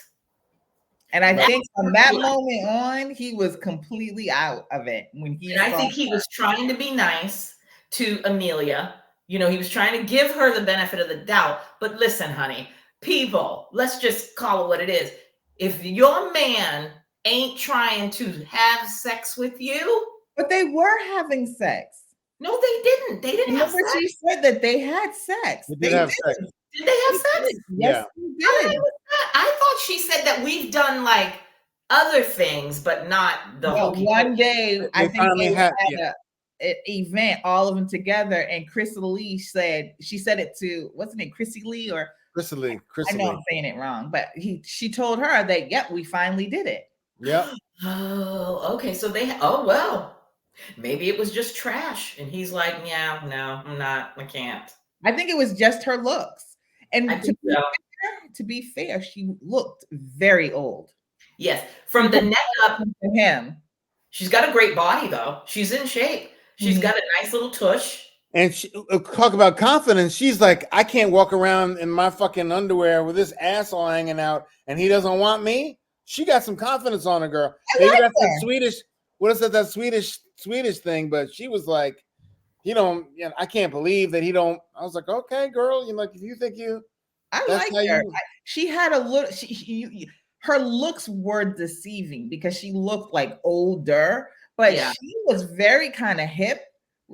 And I think from that moment on, he was completely out of it. I think he was trying to be nice to Amelia. You know, he was trying to give her the benefit of the doubt. But listen, honey, people, let's just call it what it is. If your man ain't trying to have sex with you. But they were having sex. No, they didn't. They didn't have sex. She said that they had sex. They did have sex. Did they have sex? Yes, they did. I thought she said that we've done like other things, but not the whole. One day, I think they had an event, all of them together, and Chrysalie said it to what's her name, Chrysalie or Chrysalie. I know I'm saying it wrong, but she told her that yep, we finally did it. Yeah. Oh, okay. So well, maybe it was just trash, and he's like, yeah, no, I'm not. I can't. I think it was just her looks, and to be fair, she looked very old. Yes, from the neck up to him. She's got a great body, though. She's in shape. She's got a nice little tush. And she talk about confidence. She's like, I can't walk around in my fucking underwear with this ass all hanging out, and he doesn't want me. She got some confidence on her, girl. Maybe that's that Swedish. What is that Swedish thing? But she was like, I can't believe that he don't. I was like, okay, girl. You like if you think you. I like her. She had a look. Her looks were deceiving because she looked like older, but she was very kind of hip.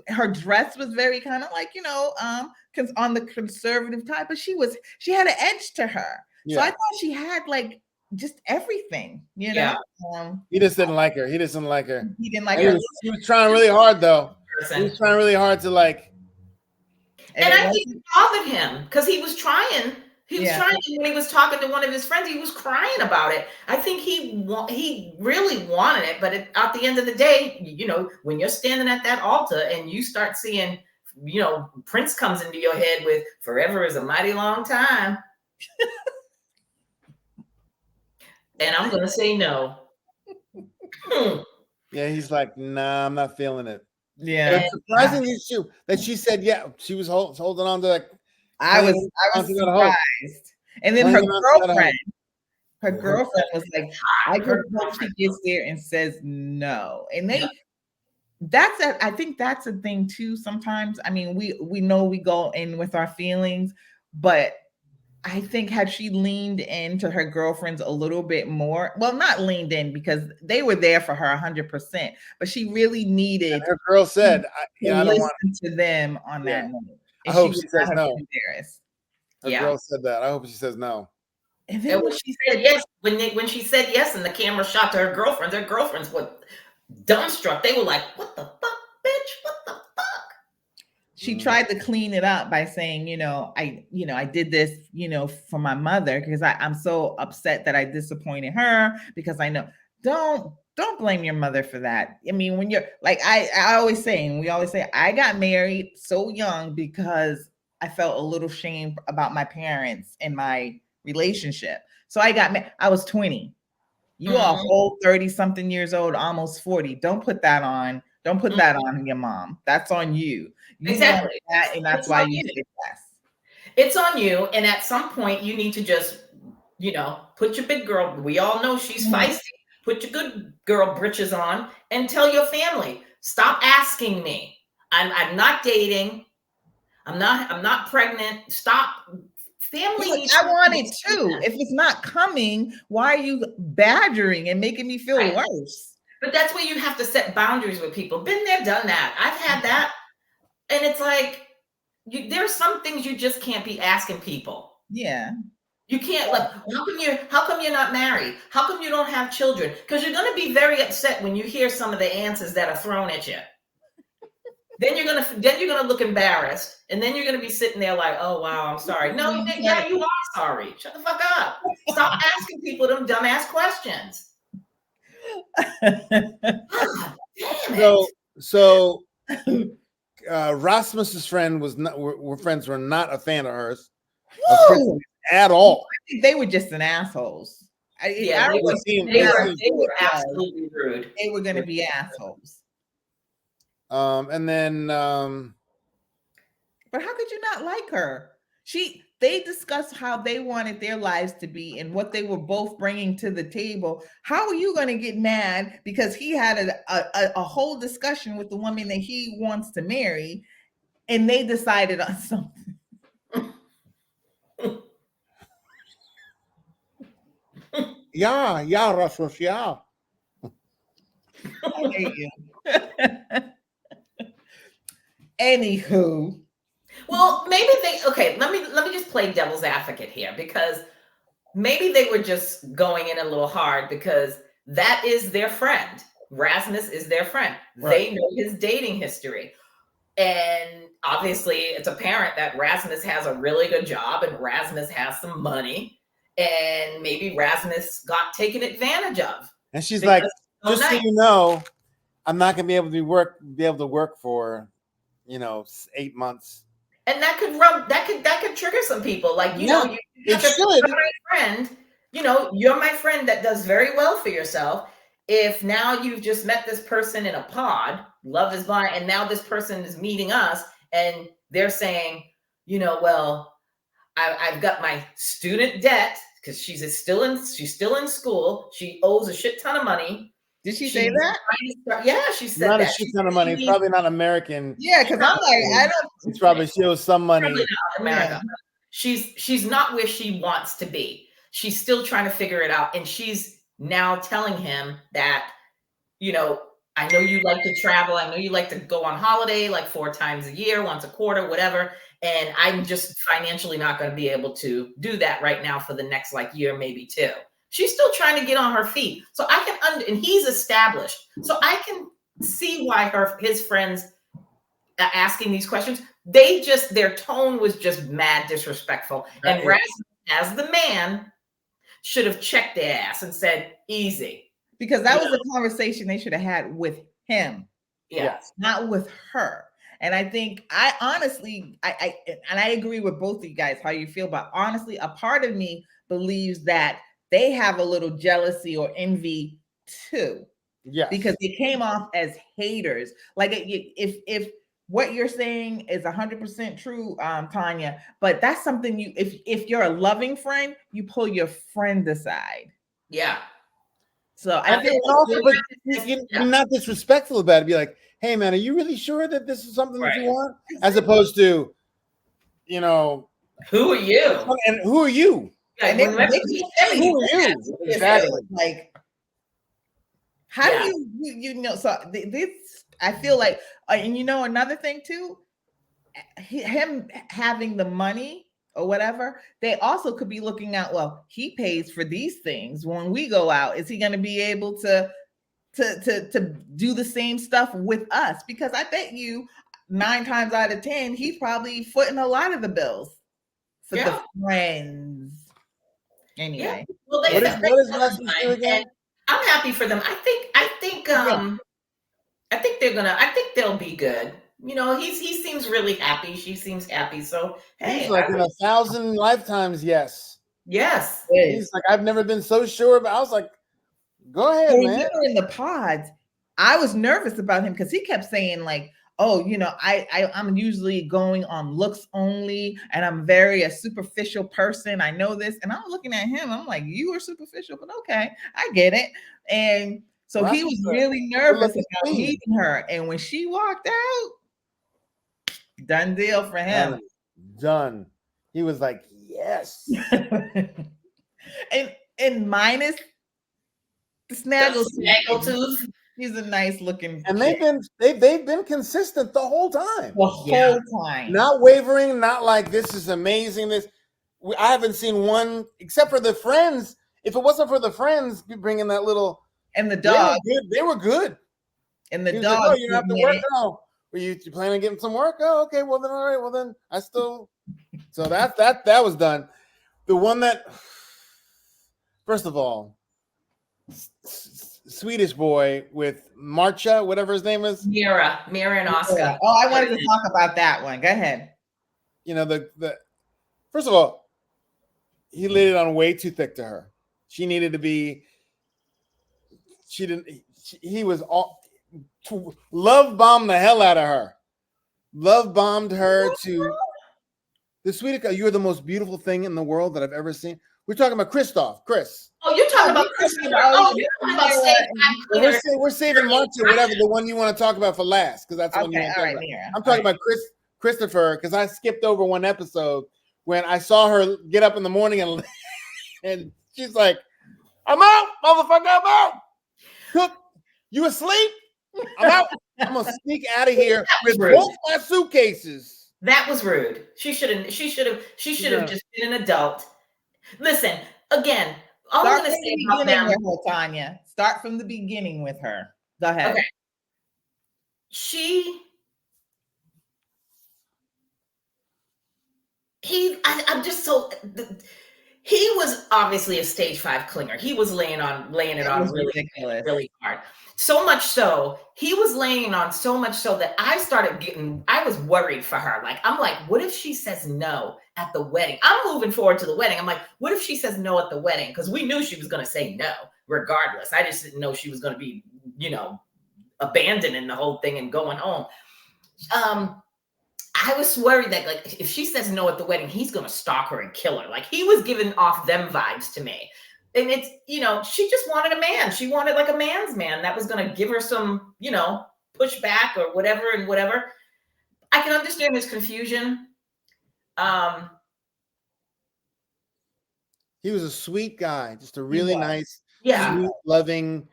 Her dress was very kind of like on the conservative type, but she had an edge to her. Yeah. So I thought she had like just everything, you Yeah. know. He just didn't like her. He just didn't like her. He didn't like He her. was trying really hard though. He Person. was trying really hard to like. And I think it bothered him because he was trying. He was Yeah. trying, and when he was talking to one of his friends, he was crying about it. I think he really wanted it, but at the end of the day, you know, when you're standing at that altar and you start seeing, you know, Prince comes into your head with "Forever is a mighty long time," and I'm gonna say no. Yeah, he's like, nah, I'm not feeling it. Yeah. It's surprising that she said, yeah, she was holding on to that. I was surprised. And then her girlfriend was like, I just hope she gets there and says no. And I think that's a thing too. Sometimes, I mean, we know we go in with our feelings, but I think had she leaned into her girlfriends a little bit more, well, not leaned in because they were there for her 100%, but she really needed. And her girl said, "I don't want to them on that note." I hope she says no. Embarrassed. Her girl said that. I hope she says no. And then when she said yes, when she said yes, and the camera shot to her girlfriends were dumbstruck. They were like, "What the fuck, bitch? What the fuck?" She tried to clean it up by saying, I did this, for my mother because I'm so upset that I disappointed her because I know. Don't blame your mother for that. I mean, when you're like, we always say, I got married so young because I felt a little shame about my parents and my relationship. So I was 20. You are whole 30 something years old, almost 40. Don't put that on. Don't put that on your mom. That's on you. Exactly. That, and that's why you say yes. It's on you. And at some point you need to just, put your big girl. We all know she's feisty. Put your good girl britches on and tell your family, stop asking me. I'm not dating. I'm not pregnant. Stop. Family needs I want it too. If it's not coming, why are you badgering and making me feel worse? But that's where you have to set boundaries with people. Been there, done that. I've had that. And it's like, there's some things you just can't be asking people. Yeah. You can't, like, how come you're not married? How come you don't have children? Because you're going to be very upset when you hear some of the answers that are thrown at you. Then you're gonna look embarrassed, and then you're gonna be sitting there like, "Oh wow, I'm sorry." No, yeah, you are sorry. Shut the fuck up. Stop asking people them dumbass questions. God, damn it. So Rasmus's friend were not a fan of hers at all. I think they were just an assholes. They were absolutely rude. They were gonna be assholes. And then but how could you not like her? They discussed how they wanted their lives to be and what they were both bringing to the table. How are you going to get mad because he had a whole discussion with the woman that he wants to marry and they decided on something? Yeah, Rasmus, yeah. I hate you. Anywho, well, maybe let me just play devil's advocate here because maybe they were just going in a little hard because that is their friend. Rasmus is their friend. Right. They know his dating history. And obviously it's apparent that Rasmus has a really good job and Rasmus has some money and maybe Rasmus got taken advantage of. And she's like, just so you know, I'm not going to be able to work for 8 months. And that could trigger some people. Like, you're my friend, you're my friend that does very well for yourself. If now you've just met this person in a pod, love is blind, and now this person is meeting us and they're saying, well, I've got my student debt because she's still in school. She owes a shit ton of money. Did she say that? Yeah, she said not that. A shit ton of money. It's probably not American. Yeah, because I'm like, I don't. It's probably she owes some money. Probably not America. Yeah. She's not where she wants to be. She's still trying to figure it out, and she's now telling him that, I know you like to travel. I know you like to go on holiday like 4 times a year, once a quarter, whatever. And I'm just financially not going to be able to do that right now for the next year, maybe 2. She's still trying to get on her feet. So I can, and he's established. So I can see why his friends asking these questions, their tone was just mad disrespectful. And Rasmus, as the man, should have checked their ass and said, easy. Because that was a conversation they should have had with him. Yes. Not with her. And I think I agree with both of you guys how you feel, but honestly, a part of me believes that they have a little jealousy or envy too. Yes. Because they came off as haters. Like if what you're saying is 100% true, Tanya, but that's something if you're a loving friend, you pull your friend aside. Yeah. So I feel you're not disrespectful about it. Be like, hey man, are you really sure that this is something that you want? As opposed to, who are you? And who are you? Yeah, who are you? Exactly. Like, how do you know? So this, I feel like, and another thing too, him having the money or whatever, they also could be looking at, well, he pays for these things when we go out. Is he going to be able to do the same stuff with us? Because I bet you 9 times out of 10, he's probably footing a lot of the bills for the friends. Anyway, well, what is Rasmus do again? I'm happy for them. I think they'll be good. He seems really happy. She seems happy. So hey, he's like in 1,000 lifetimes. Yes. He's like, I've never been so sure. But I was like, go ahead, man. Remember in the pods, I was nervous about him because he kept saying like, oh, I'm usually going on looks only, and I'm very a superficial person. I know this. And I'm looking at him. I'm like, you are superficial, but okay, I get it. And so he was really nervous about meeting her. And when she walked out, done deal for him. Done. He was like, yes. and minus the snaggle tooth. He's a nice looking, and they've been consistent the whole time. The whole time, not wavering, not like this is amazing. I haven't seen one except for the friends. If it wasn't for the friends bringing that little and the dog, they were good. And the dog, like, oh, you don't have to work. Oh, were you planning on getting some work? Oh, okay. Well then, all right. Well then, I still. So that was done. The one that, first of all, Swedish boy with Marcha, whatever his name is. Mira and Oscar. Oh, I wanted to talk about that one. Go ahead. The first of all, he laid it on way too thick to her. She needed to be. She didn't. He was all love bombed the hell out of her. Love bombed her to the Swedish guy. You're the most beautiful thing in the world that I've ever seen. We're talking about Chris. Oh, you're talking about Christopher. Oh, you're talking about we're saving Marcia, whatever, the one you want to talk about for last, because that's the one you want to talk about. I'm talking about Christopher, because I skipped over one episode when I saw her get up in the morning and she's like, I'm out, motherfucker, I'm out. Cook, you asleep? I'm out. I'm gonna sneak out of here with both my suitcases. That was rude. She should have just been an adult. Listen, again, all I'm going to say about them, with her, Tanya. Start from the beginning with her. Go ahead. Okay. I'm just so. He was obviously a stage 5 clinger. He was laying it on really, ridiculous. Really hard. So much so, he was laying on so much so that I was worried for her. Like, I'm like, what if she says no at the wedding? I'm moving forward to the wedding. I'm like, what if she says no at the wedding? Because we knew she was going to say no regardless. I just didn't know she was going to be, abandoning the whole thing and going home. I was worried that, like, if she says no at the wedding, he's going to stalk her and kill her. Like, he was giving off them vibes to me. And it's, she just wanted a man. She wanted like a man's man that was going to give her some, pushback or whatever and whatever. I can understand his confusion. He was a sweet guy, just a really nice, sweet, loving,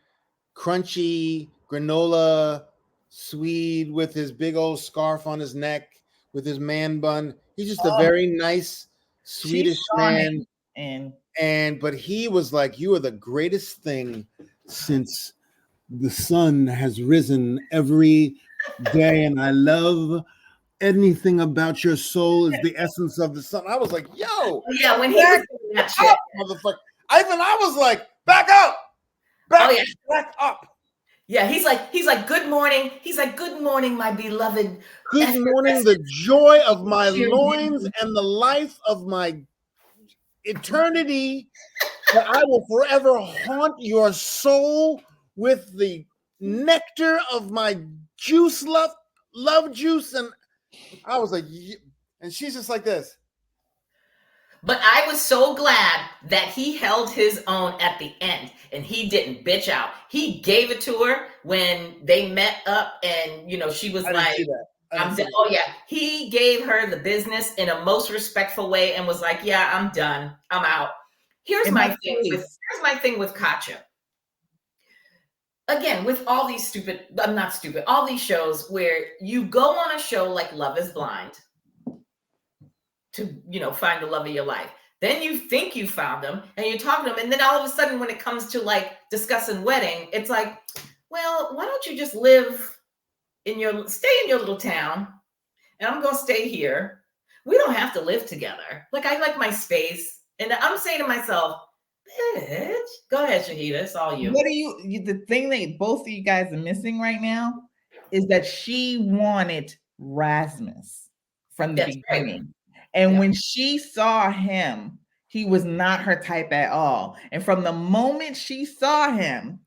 crunchy granola Swede with his big old scarf on his neck, with his man bun. He's just a very nice Swedish man. But he was like, you are the greatest thing since the sun has risen every day, and I love anything about your soul is the essence of the sun. I was like, yo, yeah, when he was doing that shit, motherfucker. I was like, back up, back up. Yeah, he's like, good morning. He's like, good morning, my beloved. Good morning, the joy of my loins and the life of my eternity, that I will forever haunt your soul with the nectar of my juice, love juice. And I was like, and she's just like this. But I was so glad that he held his own at the end and he didn't bitch out. He gave it to her when they met up and, she was like, oh yeah. He gave her the business in a most respectful way and was like, yeah, I'm done. I'm out. Here's my thing with Katya. Again, with all these all these shows where you go on a show like Love is Blind to, find the love of your life. Then you think you found them and you talk to them. And then all of a sudden, when it comes to like discussing wedding, it's like, well, why don't you just stay in your little town and I'm going to stay here. We don't have to live together. Like, I like my space. And I'm saying to myself, bitch, go ahead, Shahida. It's all you. The thing that both of you guys are missing right now is that she wanted Rasmus from the beginning. Right. And when she saw him, he was not her type at all. And from the moment she saw him,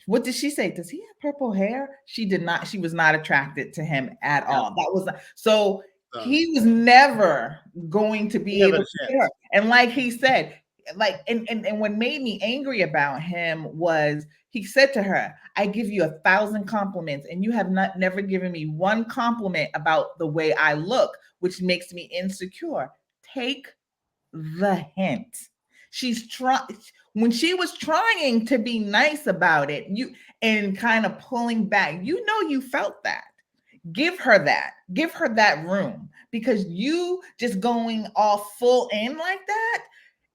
what did she say? Does he have purple hair? She did not. She was not attracted to him at all. That was so. He was never going to be able to see her. And like he said, and what made me angry about him was he said to her, I give you 1,000 compliments and you have never given me one compliment about the way I look, which makes me insecure. Take the hint. When she was trying to be nice about it, and kind of pulling back, you felt that. Give her that room, because you just going all full in like that,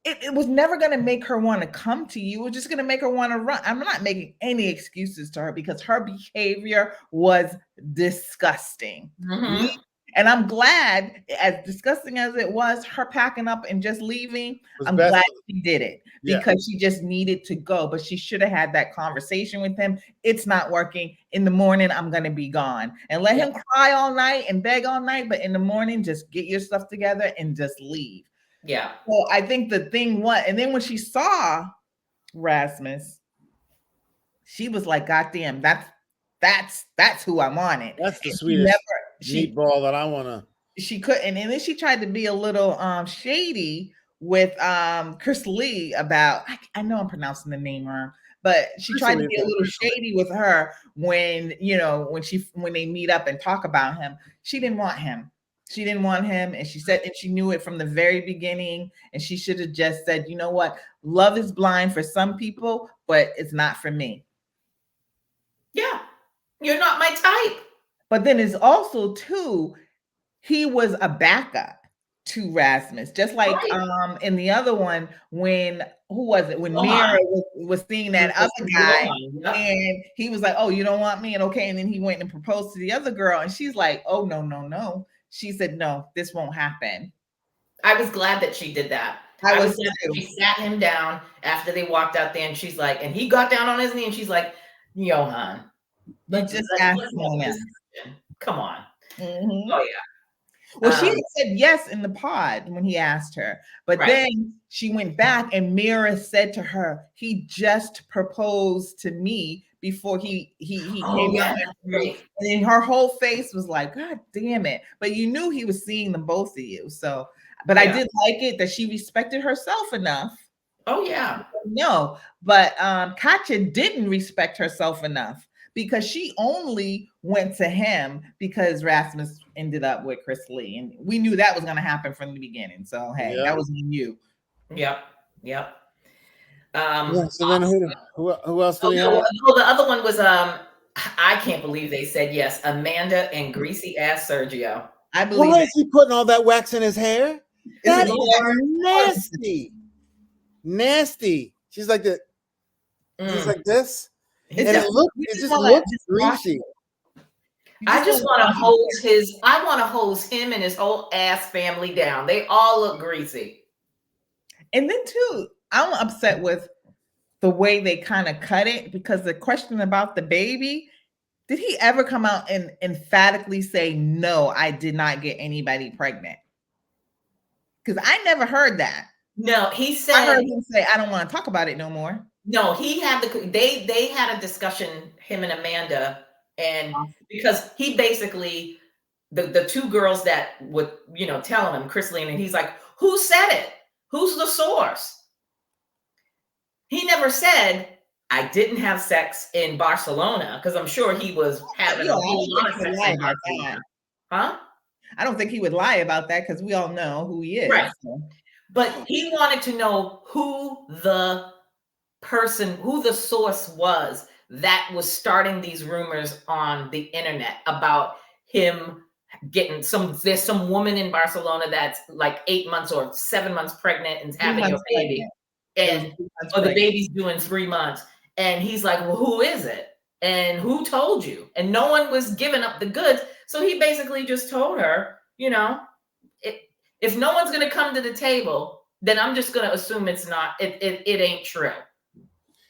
it was never going to make her want to come to you. It was just going to make her want to run. I'm not making any excuses to her because her behavior was disgusting. Mm-hmm. And I'm glad, as disgusting as it was, her packing up and just leaving, I'm glad she did it because she just needed to go. But she should have had that conversation with him. It's not working. In the morning, I'm going to be gone. And let him cry all night and beg all night. But in the morning, just get your stuff together and just leave. Yeah. So I think the thing was, and then when she saw Rasmus, she was like, God damn, that's who I wanted. That's the sweetest meatball that I want to. She couldn't, and then she tried to be a little shady with Chris Lee about, I know I'm pronouncing the name wrong, but she tried to be a little shady with her when they meet up and talk about him. She didn't want him. She didn't want him, and she said, and she knew it from the very beginning, and she should have just said, you know what, love is blind for some people, but it's not for me. Yeah, you're not my type. But then it's also too, he was a backup to Rasmus, just like in the other one, when Mira was seeing that other guy, and he was like, oh, you don't want me, and okay, and then he went and proposed to the other girl, and she's like, oh, no. She said, no, this won't happen. I was glad that she did that. I was glad that she sat him down after they walked out there, and she's like, and he got down on his knee, and she's like, Johan, let's ask him. Come on. Mm-hmm. Oh yeah. Well, she said yes in the pod when he asked her, but then she went back and Mira said to her, he just proposed to me before he came out. And then her whole face was like, God damn it. But you knew he was seeing the both of you. So, but I did like it that she respected herself enough. Oh yeah. No, but Katya didn't respect herself enough, because she only went to him because Rasmus ended up with Chris Lee. And we knew that was going to happen from the beginning. So, hey, that was on you. Yep. So then who else do we have? Well, the other one was, I can't believe they said yes, Amanda and greasy ass Sergio. I believe Why is he putting all that wax in his hair? That is nasty. nasty. She's like the, just like this, and It's it just looks greasy. I just want to hose I want to hose him and his whole ass family down. They all look greasy. And then too, I'm upset with the way they kind of cut it, because the question about the baby, did he ever come out and emphatically say, no, I did not get anybody pregnant? Because I never heard that. No, he said, I heard him say, I don't want to talk about it no more. No, he had they had a discussion, him and Amanda, and because he basically, the two girls that would, telling him, Chris Lee, and he's like, who said it? Who's the source? He never said, I didn't have sex in Barcelona, because I'm sure he was having a whole lot of sex in Barcelona. Huh? I don't think he would lie about that, because we all know who he is. Right. So. But he wanted to know who the source was that was starting these rumors on the internet about him getting there's some woman in Barcelona that's like 8 months or 7 months pregnant and having a baby. And the baby's doing 3 months. And he's like, well, who is it? And who told you? And no one was giving up the goods. So he basically just told her, if no one's going to come to the table, then I'm just going to assume it ain't true.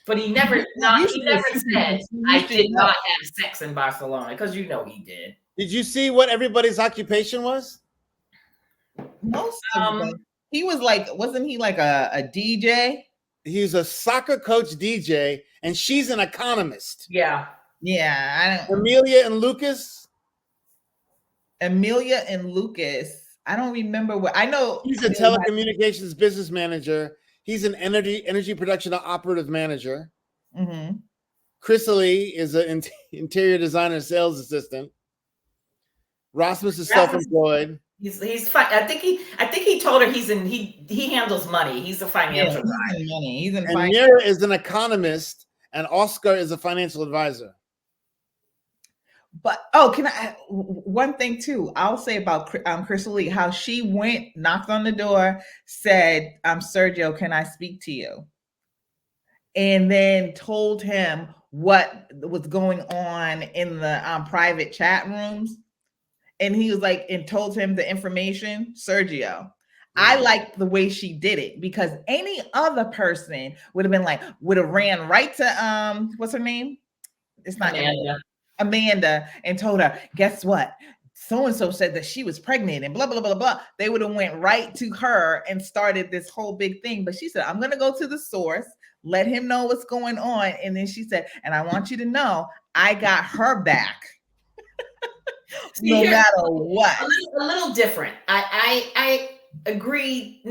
But he never said, I did not have sex in Barcelona, because he did. Did you see what everybody's occupation was? Most of them. He was like, wasn't he like a DJ? He's a soccer coach DJ, and she's an economist. Yeah. Yeah. Amelia and Lucas. I don't remember what. I know he's a telecommunications business manager. He's an energy production operative manager. Mm-hmm. Chris Lee is an interior designer, sales assistant. Rasmus is self-employed. He's fine. I think he told her he handles money. He's a financial guy. He's in and finance. Mira is an economist, and Oscar is a financial advisor. But can I one thing too? I'll say about Crystal Lee, how she went, knocked on the door, said, Sergio, can I speak to you? And then told him what was going on in the private chat rooms. And he was like, and told him the information. Sergio, I like the way she did it, because any other person would have ran right to what's her name? It's not Amanda, and told her, guess what? So-and-so said that she was pregnant and blah, blah, blah, blah. They would have went right to her and started this whole big thing. But she said, I'm going to go to the source, let him know what's going on. And then she said, and I want you to know, I got her back. No matter what. A little different. I agree.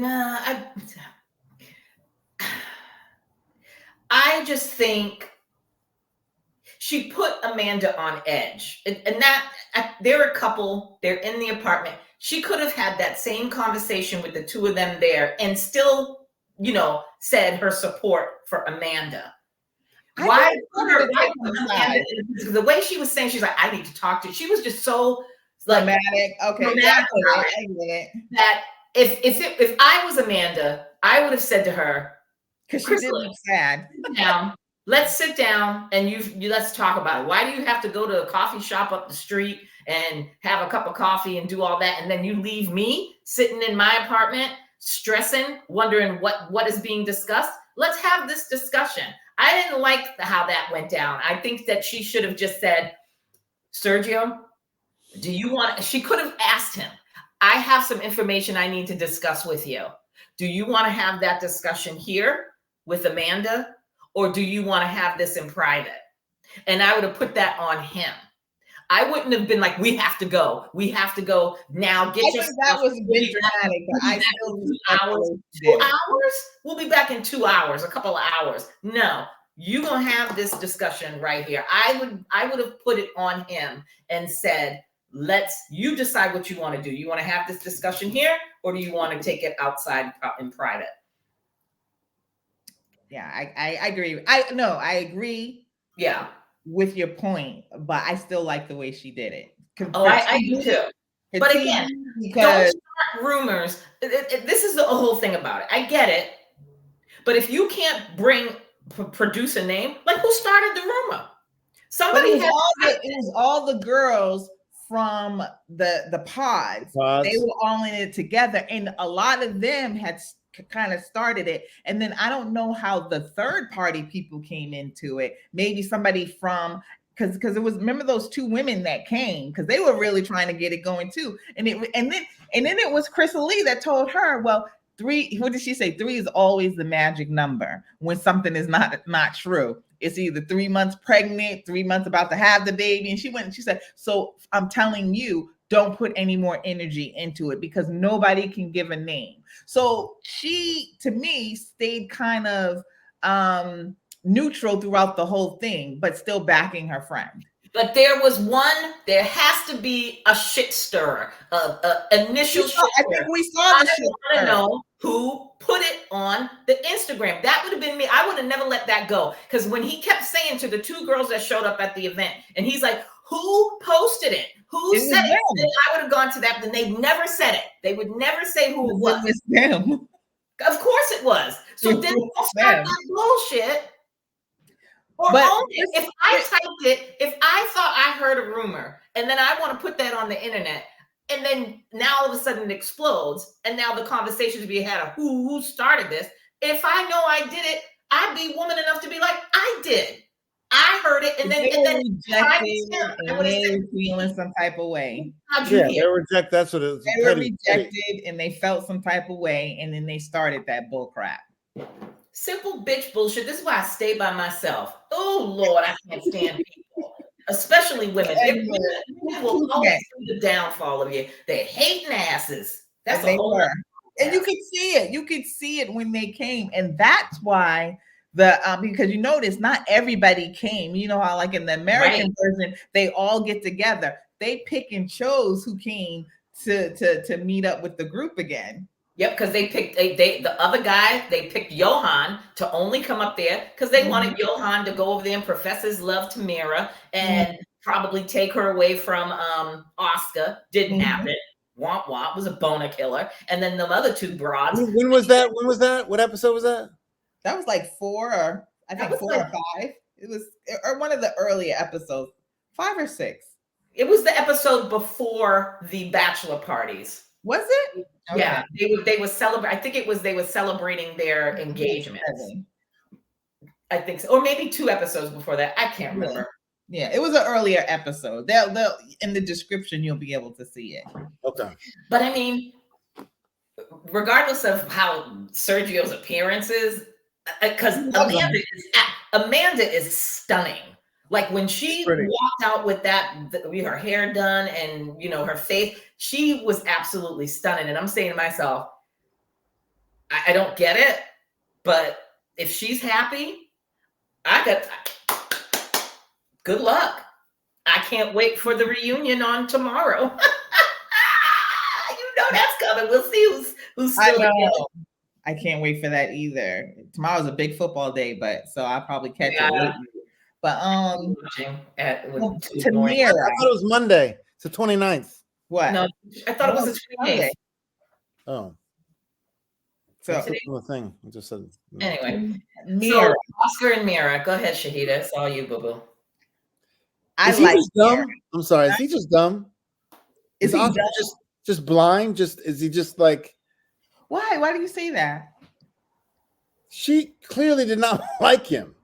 I just think she put Amanda on edge, and that they're a couple. They're in the apartment. She could have had that same conversation with the two of them there, and still, said her support for Amanda. Why put Amanda? The way she was saying, she's like, I need to talk to you. She was just so dramatic. Okay, that if I was Amanda, I would have said to her, because she did look sad. Now, let's sit down and you let's talk about it. Why do you have to go to a coffee shop up the street and have a cup of coffee and do all that, and then you leave me sitting in my apartment stressing, wondering what is being discussed? Let's have this discussion. I didn't like how that went down. I think that she should have just said, Sergio, do you want, she could have asked him, I have some information I need to discuss with you. Do you want to have that discussion here with Amanda, or do you want to have this in private? And I would have put that on him. I wouldn't have been like, we have to go now. Get your stuff. That was a bit dramatic, but I still 2 hours. 2 hours? We'll be back in 2 hours, a couple of hours. No, you're gonna have this discussion right here. I would have put it on him and said, you decide what you want to do. You want to have this discussion here, or do you want to take it outside in private? Yeah, I agree. I agree. Yeah. With your point, but I still like the way she did it. I do too. But again, don't start rumors. This is the whole thing about it. I get it, But if you can't produce a name, like who started the rumor? Somebody it was all the girls from the pods. They were all in it together, and a lot of them had kind of started it. And then I don't know how the third party people came into it. Maybe somebody from because it was, remember those two women that came because they were really trying to get it going too. And then it was Crystal Lee that told her, well, 3, what did she say? 3 is always the magic number when something is not true. It's either 3 months pregnant, 3 months about to have the baby. And she went and she said, so I'm telling you, don't put any more energy into it because nobody can give a name. So she, to me, stayed kind of neutral throughout the whole thing, but still backing her friend. But there has to be a shit stirrer, initial shit stirrer. I think we saw the shit stirrer. I want to know who put it on the Instagram. That would have been me. I would have never let that go. Because when he kept saying to the 2 girls that showed up at the event, and he's like, who posted it? Who said it? Then I would have gone to that, but they never said it. They would never say who it was. It was them. Of course it was. So then don't start that bullshit. Or only if I typed it, if I thought I heard a rumor and then I want to put that on the internet, and then now all of a sudden it explodes, and now the conversations we had of who started this. If I know I did it, I'd be woman enough to be like, I did. I heard it, and then they were feeling some type of way. Yeah, they were rejected. That's what it was. They were rejected, and they felt some type of way, and then they started that bull crap. Simple bitch bullshit. This is why I stay by myself. Oh Lord, I can't stand people, especially women. Women will always see the downfall of you. They're hating asses. That's a whole lot. And you could see it. You could see it when they came, and that's why because you notice not everybody came. You know how like in the American version, they all get together. They pick and chose who came to meet up with the group again. Yep, because they picked the other guy. They picked Johan to only come up there because they wanted Johan to go over there and profess his love to Mira and probably take her away from Oscar. Didn't happen. Womp womp was a boner killer. And then the other 2 broads. When was that? What episode was that? That was like 4 or I think 4 or 5. It was or one of the earlier episodes, 5 or 6. It was the episode before the bachelor parties. Was it? Okay. Yeah, they were celebrating. I think it was they were celebrating their engagement. I think so, or maybe 2 episodes before that. I can't remember. Yeah, it was an earlier episode. They'll in the description you'll be able to see it. Okay. But I mean, regardless of how Sergio's appearance is, because Amanda is stunning. Like when she walked out with her hair done and her face, she was absolutely stunning. And I'm saying to myself, I don't get it, but if she's happy, good luck. I can't wait for the reunion on tomorrow. That's coming. We'll see who's still together. I can't wait for that either. Tomorrow's a big football day, but so I'll probably catch it late. But Tamira. I thought it was Monday. It's the 29th. What? No, I thought it was the 28th. Oh. So the thing. I just said anyway. So Oscar and Mira. Go ahead, Shahida. It's all you, boo-boo. Is he just dumb? I'm sorry. Is he just dumb? Is Oscar just blind? Is he just like why? Why do you say that? She clearly did not like him.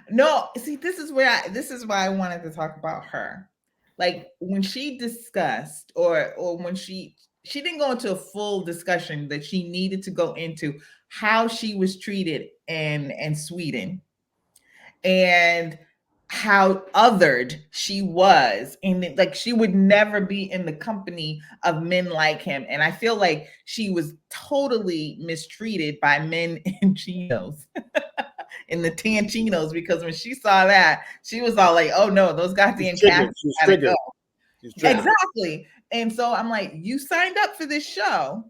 No, see, this is why I wanted to talk about her. Like when she discussed or when she didn't go into a full discussion that she needed to go into how she was treated in Sweden and how othered she was, and like she would never be in the company of men like him. And I feel like she was totally mistreated by men in chinos. In the tan chinos, because when she saw that, she was all like, "Oh no, those goddamn cats gotta go." Exactly. And so I'm like, you signed up for this show.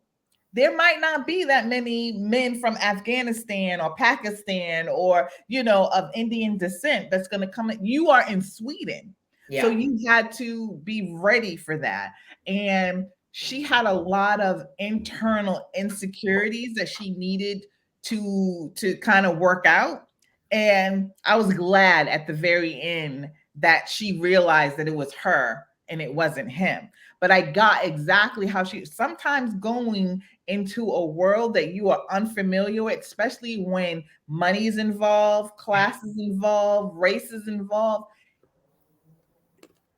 There might not be that many men from Afghanistan or Pakistan or of Indian descent that's going to come in. You are in Sweden, so you had to be ready for that. And she had a lot of internal insecurities that she needed to kind of work out. And I was glad at the very end that she realized that it was her and it wasn't him. But I got exactly how she sometimes going into a world that you are unfamiliar with, especially when money is involved, class is involved, race is involved,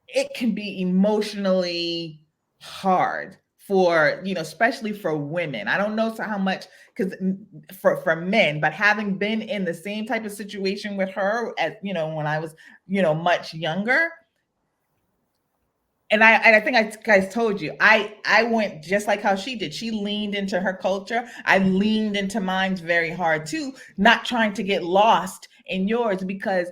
it can be emotionally hard for, especially for women. I don't know how much, because for men, but having been in the same type of situation with her as when I was much younger, and I think I guys told you, I went just like how she did. She leaned into her culture. I leaned into mine very hard too, not trying to get lost in yours, because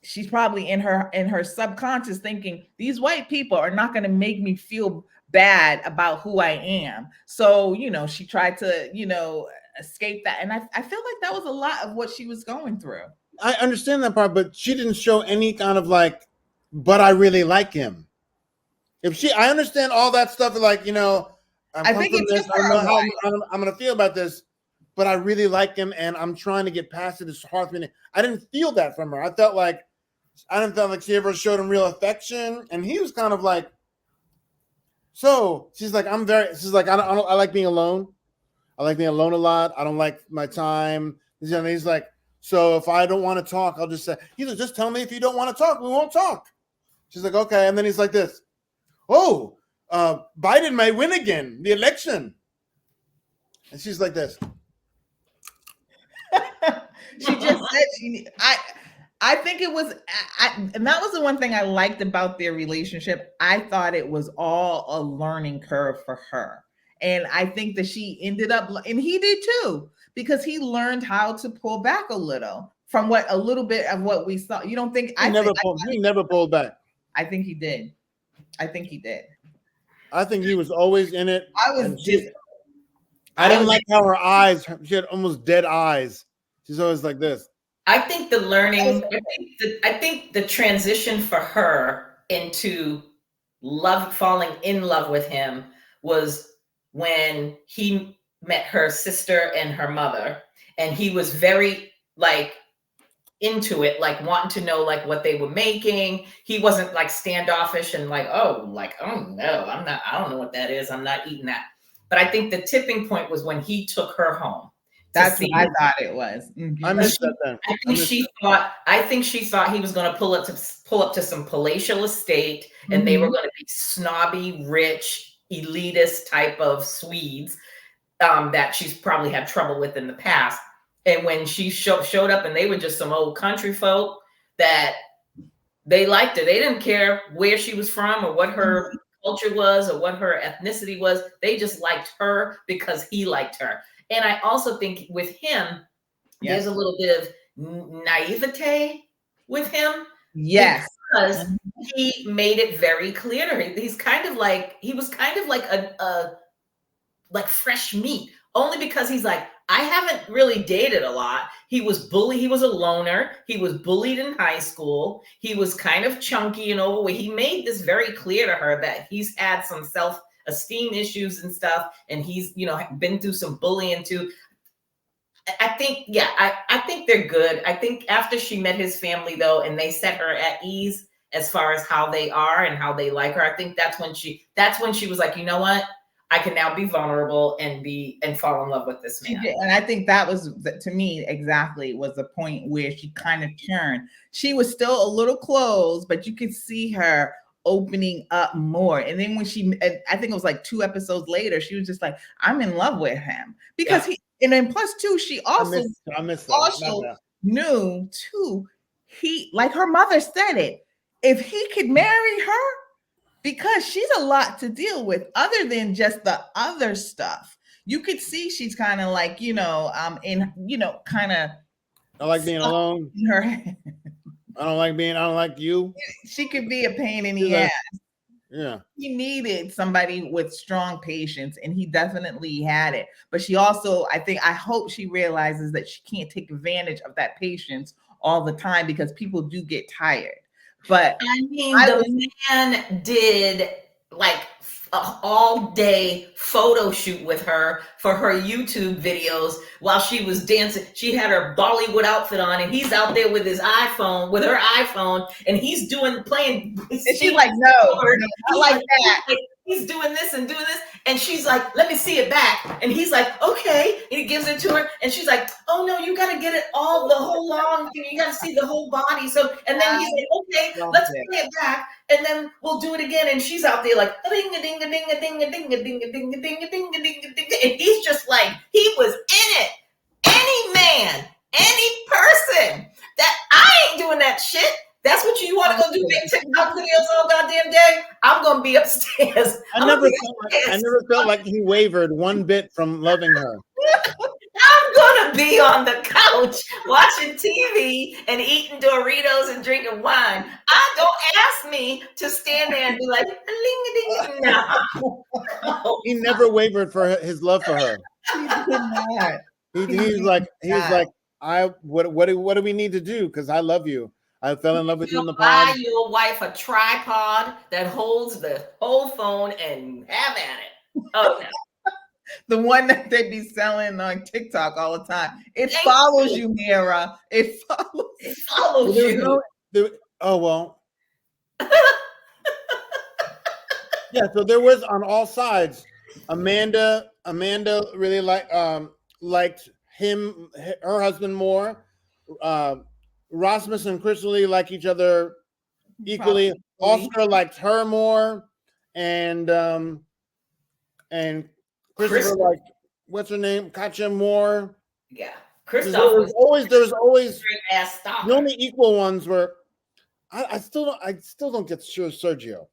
she's probably in her subconscious thinking these white people are not going to make me feel bad about who I am. So, she tried to, escape that. And I feel like that was a lot of what she was going through. I understand that part, but she didn't show any kind of but I really like him. I understand all that stuff, I think from this, I don't know how I'm going to feel about this, but I really like him and I'm trying to get past it. It's hard for me. I didn't feel that from her. I didn't feel like she ever showed him real affection. And he was kind of like, so she's like, I like being alone. I like being alone a lot. I don't like my time. He's like, so if I don't want to talk, I'll just say, he's like, just tell me if you don't want to talk. We won't talk. She's like, okay. And then he's like this. Oh, Biden may win again, the election. And she's like this. She just said I think it was, and that was the one thing I liked about their relationship. I thought it was all a learning curve for her. And I think that she ended up, and he did too, because he learned how to pull back a little from a little bit of what we saw. You don't think he never pulled back? I think he did. I think he was always in it. I didn't like how her eyes, she had almost dead eyes. She's always like this. I think the learning, I think the transition for her into falling in love with him was when he met her sister and her mother, and he was very into it, wanting to know what they were making. He wasn't standoffish and oh no, I don't know what that is. I'm not eating that. But I think the tipping point was when he took her home. That's what I thought it was. Mm-hmm. I missed that then. I think she thought he was going to pull up to some palatial estate, and mm-hmm. they were going to be snobby, rich, elitist type of Swedes that she's probably had trouble with in the past. And when she showed up, and they were just some old country folk that they liked her. They didn't care where she was from or what her mm-hmm. culture was or what her ethnicity was. They just liked her because he liked her. And I also think with him, there's a little bit of naivete with him. Yes. Because he made it very clear to her. He was kind of like a fresh meat, only because he's like, I haven't really dated a lot. He was bullied. He was a loner. He was bullied in high school. He was kind of chunky and overweight. He made this very clear to her that he's had some self-esteem issues and stuff, and he's been through some bullying too. I think I think they're good. I think after she met his family though, and they set her at ease as far as how they are and how they like her, I think that's when she was like, you know what, I can now be vulnerable and fall in love with this man. And I think that was, to me, exactly was the point where she kind of turned. She was still a little closed, but you could see her opening up more. And then when I think it was 2 episodes later, she was just like, I'm in love with him. Because and then plus two, she also, knew too, he, like her mother said it, if he could marry her, because she's a lot to deal with other than just the other stuff. You could see she's kind of kind of. I like being alone. In her head. I don't like you. She could be a pain in the ass. Yeah. He needed somebody with strong patience, and he definitely had it. But she also, I hope she realizes that she can't take advantage of that patience all the time, because people do get tired. But the man did an all-day photo shoot with her for her YouTube videos while she was dancing. She had her Bollywood outfit on, and he's out there with his iPhone, with her iPhone, and he's playing. And she's like, no, I like that. He's doing this and doing this. And she's like, let me see it back. And he's like, okay. And he gives it to her. And she's like, oh no, you got to get it all, the whole long thing. You got to see the whole body. So, and then he's like, okay, let's play it back. And then we'll do it again. And she's out there like, ding a ding a ding a ding a ding a ding a ding a ding a ding a ding a ding. And he's just like, he was in it. Any man, any person that I ain't doing that shit. That's what you want to go do, make TikTok videos all goddamn day? I'm going to be upstairs. I never felt like he wavered one bit from loving her. I'm going to be on the couch watching TV and eating Doritos and drinking wine. Don't ask me to stand there and be like, no. He never wavered for his love for her. He did not. He's like, what do we need to do? Because I love you. I fell in love with you in the pod. Buy your wife a tripod that holds the whole phone and have at it. Oh, no. The one that they be selling on TikTok all the time. It follows you, Mira. It follows you. Oh, well. Yeah, so there was on all sides. Amanda really liked her husband more. Rasmus and Crystal like each other equally. Probably. Oscar liked her more, and Christopher liked what's her name, Katja more. Yeah, Christoph. There was always ass stalker. The only equal ones were. I still don't get sure Sergio.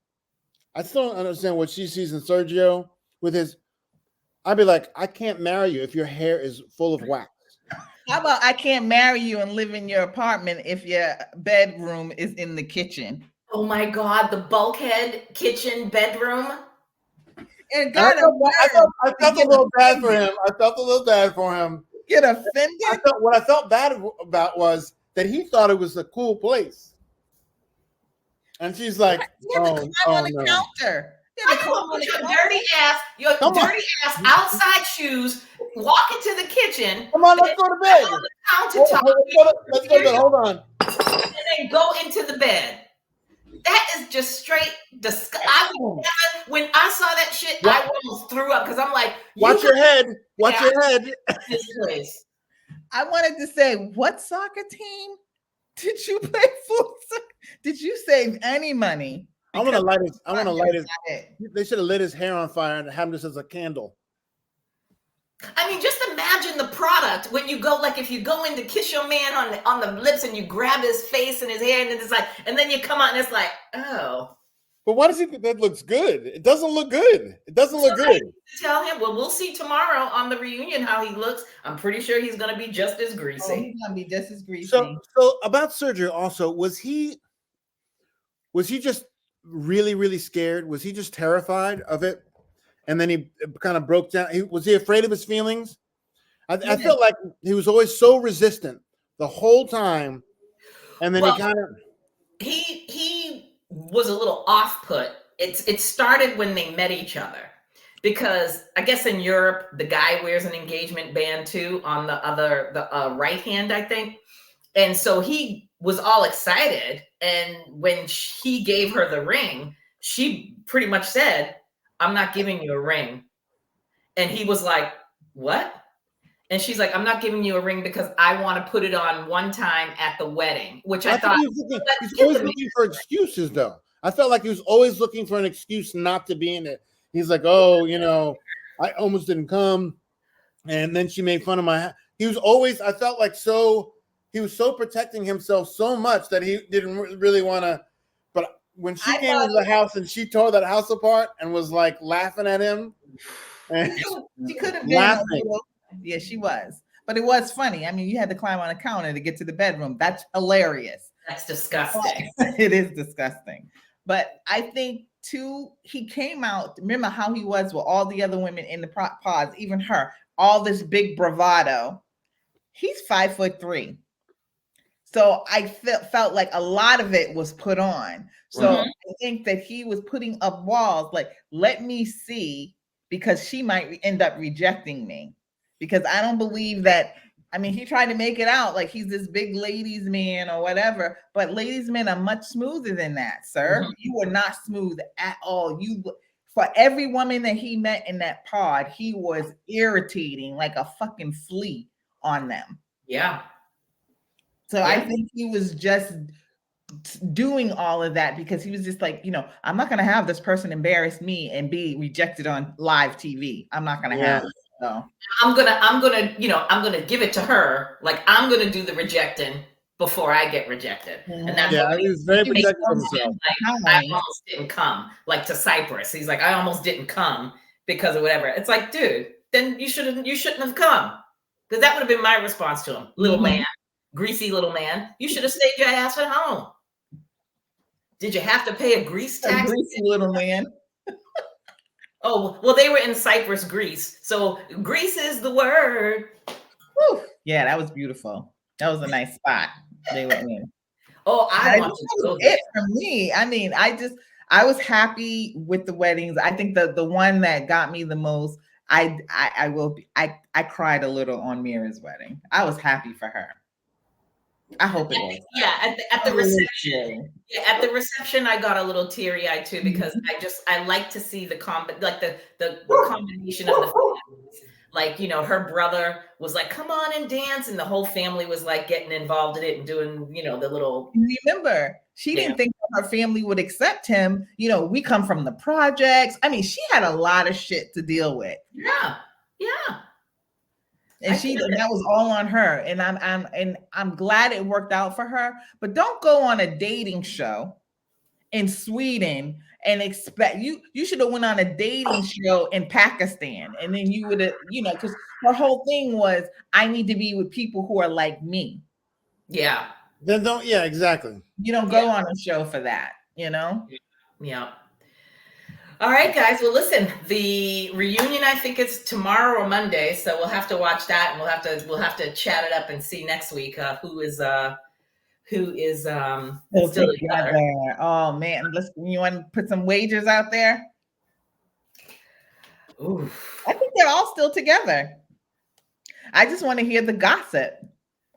I still don't understand what she sees in Sergio with his. I'd be like, I can't marry you if your hair is full of wax. How about I can't marry you and live in your apartment if your bedroom is in the kitchen? Oh my God, the bulkhead kitchen bedroom. And I felt a little bad for him. I felt a little bad for him. Get offended? What I felt bad about was that he thought it was a cool place. And she's like, on the counter. Your dirty ass outside shoes, walk into the kitchen. Come on, let's go to bed. On the countertop. Let's go to bed. Hold on. And then go into the bed. That is just straight disgusting. When I saw that shit, I almost threw up because I'm like, watch your head. Watch your head. This place. I wanted to say, what soccer team did you play for? Did you save any money? I want to light his. They should have lit his hair on fire and have this as a candle. I mean, just imagine the product when you go, like if you go in to kiss your man on the lips and you grab his face and his hair and it's like, and then you come out and it's like, oh. But why does he think that looks good? It doesn't look good. It doesn't look good. Tell him, well, we'll see tomorrow on the reunion how he looks. I'm pretty sure he's going to be just as greasy. He's going to be just as greasy. So about Sergio also, was he just really, really scared? Was he just terrified of it? And then he kind of broke down. Was he afraid of his feelings? I felt like he was always so resistant the whole time. And then he was a little off-put. It started when they met each other. Because I guess in Europe, the guy wears an engagement band too on the right hand, I think. And so he was all excited. And when he gave her the ring, she pretty much said, I'm not giving you a ring. And he was like, what? And she's like, I'm not giving you a ring because I want to put it on one time at the wedding, which I thought. He's always looking for excuses, though. I felt like he was always looking for an excuse not to be in it. He's like, oh, I almost didn't come. And then she made fun of my. He was always, I felt like he was so protecting himself so much that he didn't really want to. But when she came into the house and she tore that house apart and was like laughing at him. And she could have been laughing. Yeah, she was. But it was funny. I mean, you had to climb on a counter to get to the bedroom. That's hilarious. That's disgusting. It is disgusting. But I think, too, he came out. Remember how he was with all the other women in the pods, even her, all this big bravado. He's 5'3". So I felt like a lot of it was put on. So Mhm. I think that he was putting up walls like, let me see, because she might end up rejecting me. Because I don't believe that. I mean, he tried to make it out like he's this big ladies man or whatever, but ladies men are much smoother than that, sir. Mhm. You are not smooth at all. You, for every woman that he met in that pod, he was irritating like a fucking flea on them. Yeah. So Yeah. I think he was just doing all of that because he was just like, I'm not going to have this person embarrass me and be rejected on live TV. I'm not going to have it. So I'm gonna give it to her. Like, I'm gonna do the rejecting before I get rejected. And that's Yeah, what he was very he was protective of so himself. I almost didn't come, like, to Cyprus. He's like, I almost didn't come because of whatever. It's like, dude, then you shouldn't have come. Because that would have been my response to him. Little man, greasy little man. You should have stayed your ass at home. Did you have to pay a grease tax? greasy little man. Oh, well, they were in Cyprus, Greece. So Greece is the word. Whew. Yeah, that was beautiful. That was a nice spot they were in. Oh, I want to go there. It for me. I mean, I was happy with the weddings. I think the one that got me the most, I cried a little on Mira's wedding. I was happy for her. I hope it was. Yeah, at the reception. Yeah, at the reception, I got a little teary-eyed too because I like to see the combination of the families. Like, her brother was like, "Come on and dance," and the whole family was like getting involved in it and doing, the little. Remember, she didn't think her family would accept him. We come from the projects. I mean, she had a lot of shit to deal with. Yeah. And that was all on her. And I'm glad it worked out for her. But don't go on a dating show in Sweden and expect you should have went on a dating show in Pakistan. And then you would have, because her whole thing was, I need to be with people who are like me. Yeah. Then exactly. You don't go on a show for that, Yeah. All right, guys. Well, listen, the reunion, I think it's tomorrow or Monday, so we'll have to watch that, and we'll have to chat it up and see next week who is still together. Oh man, you want to put some wagers out there? Ooh. I think they're all still together. I just want to hear the gossip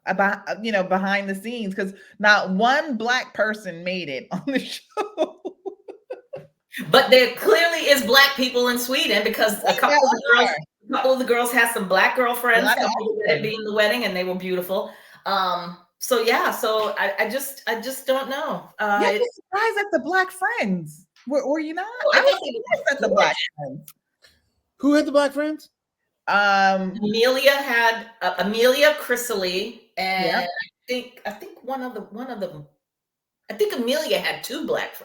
about behind the scenes, because not one Black person made it on the show. But there clearly is Black people in Sweden because a couple of the girls had some Black girlfriends that be in the wedding, and they were beautiful. So yeah, so I just don't know. Yeah, I'm surprised at the Black friends. Were you not? Oh, I was surprised at the Black friends. Who had the Black friends? Amelia had Amelia, Chrysalie, and I think one of them. I think Amelia had two Black.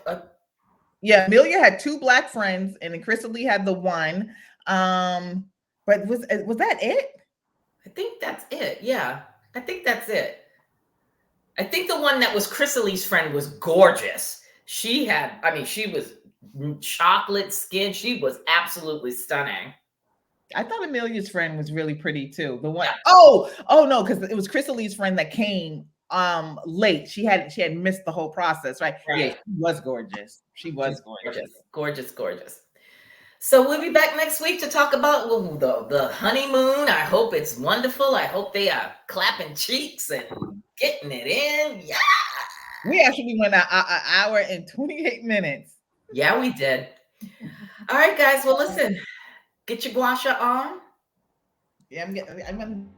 Yeah, Amelia had two Black friends, and then Chrysalie had the one. But was that it? I think that's it. Yeah, I think that's it. I think the one that was Chrysalie's friend was gorgeous. She was chocolate skin. She was absolutely stunning. I thought Amelia's friend was really pretty too. The one, oh no, because it was Chrysalie's friend that came late. She had missed the whole process, right? Yeah, she was gorgeous. She was gorgeous. So we'll be back next week to talk about the honeymoon. I hope it's wonderful. I hope they are clapping cheeks and getting it in. Yeah. We actually went an hour and 28 minutes. Yeah, we did. All right, guys. Well, listen. Get your guasha on. Yeah, I'm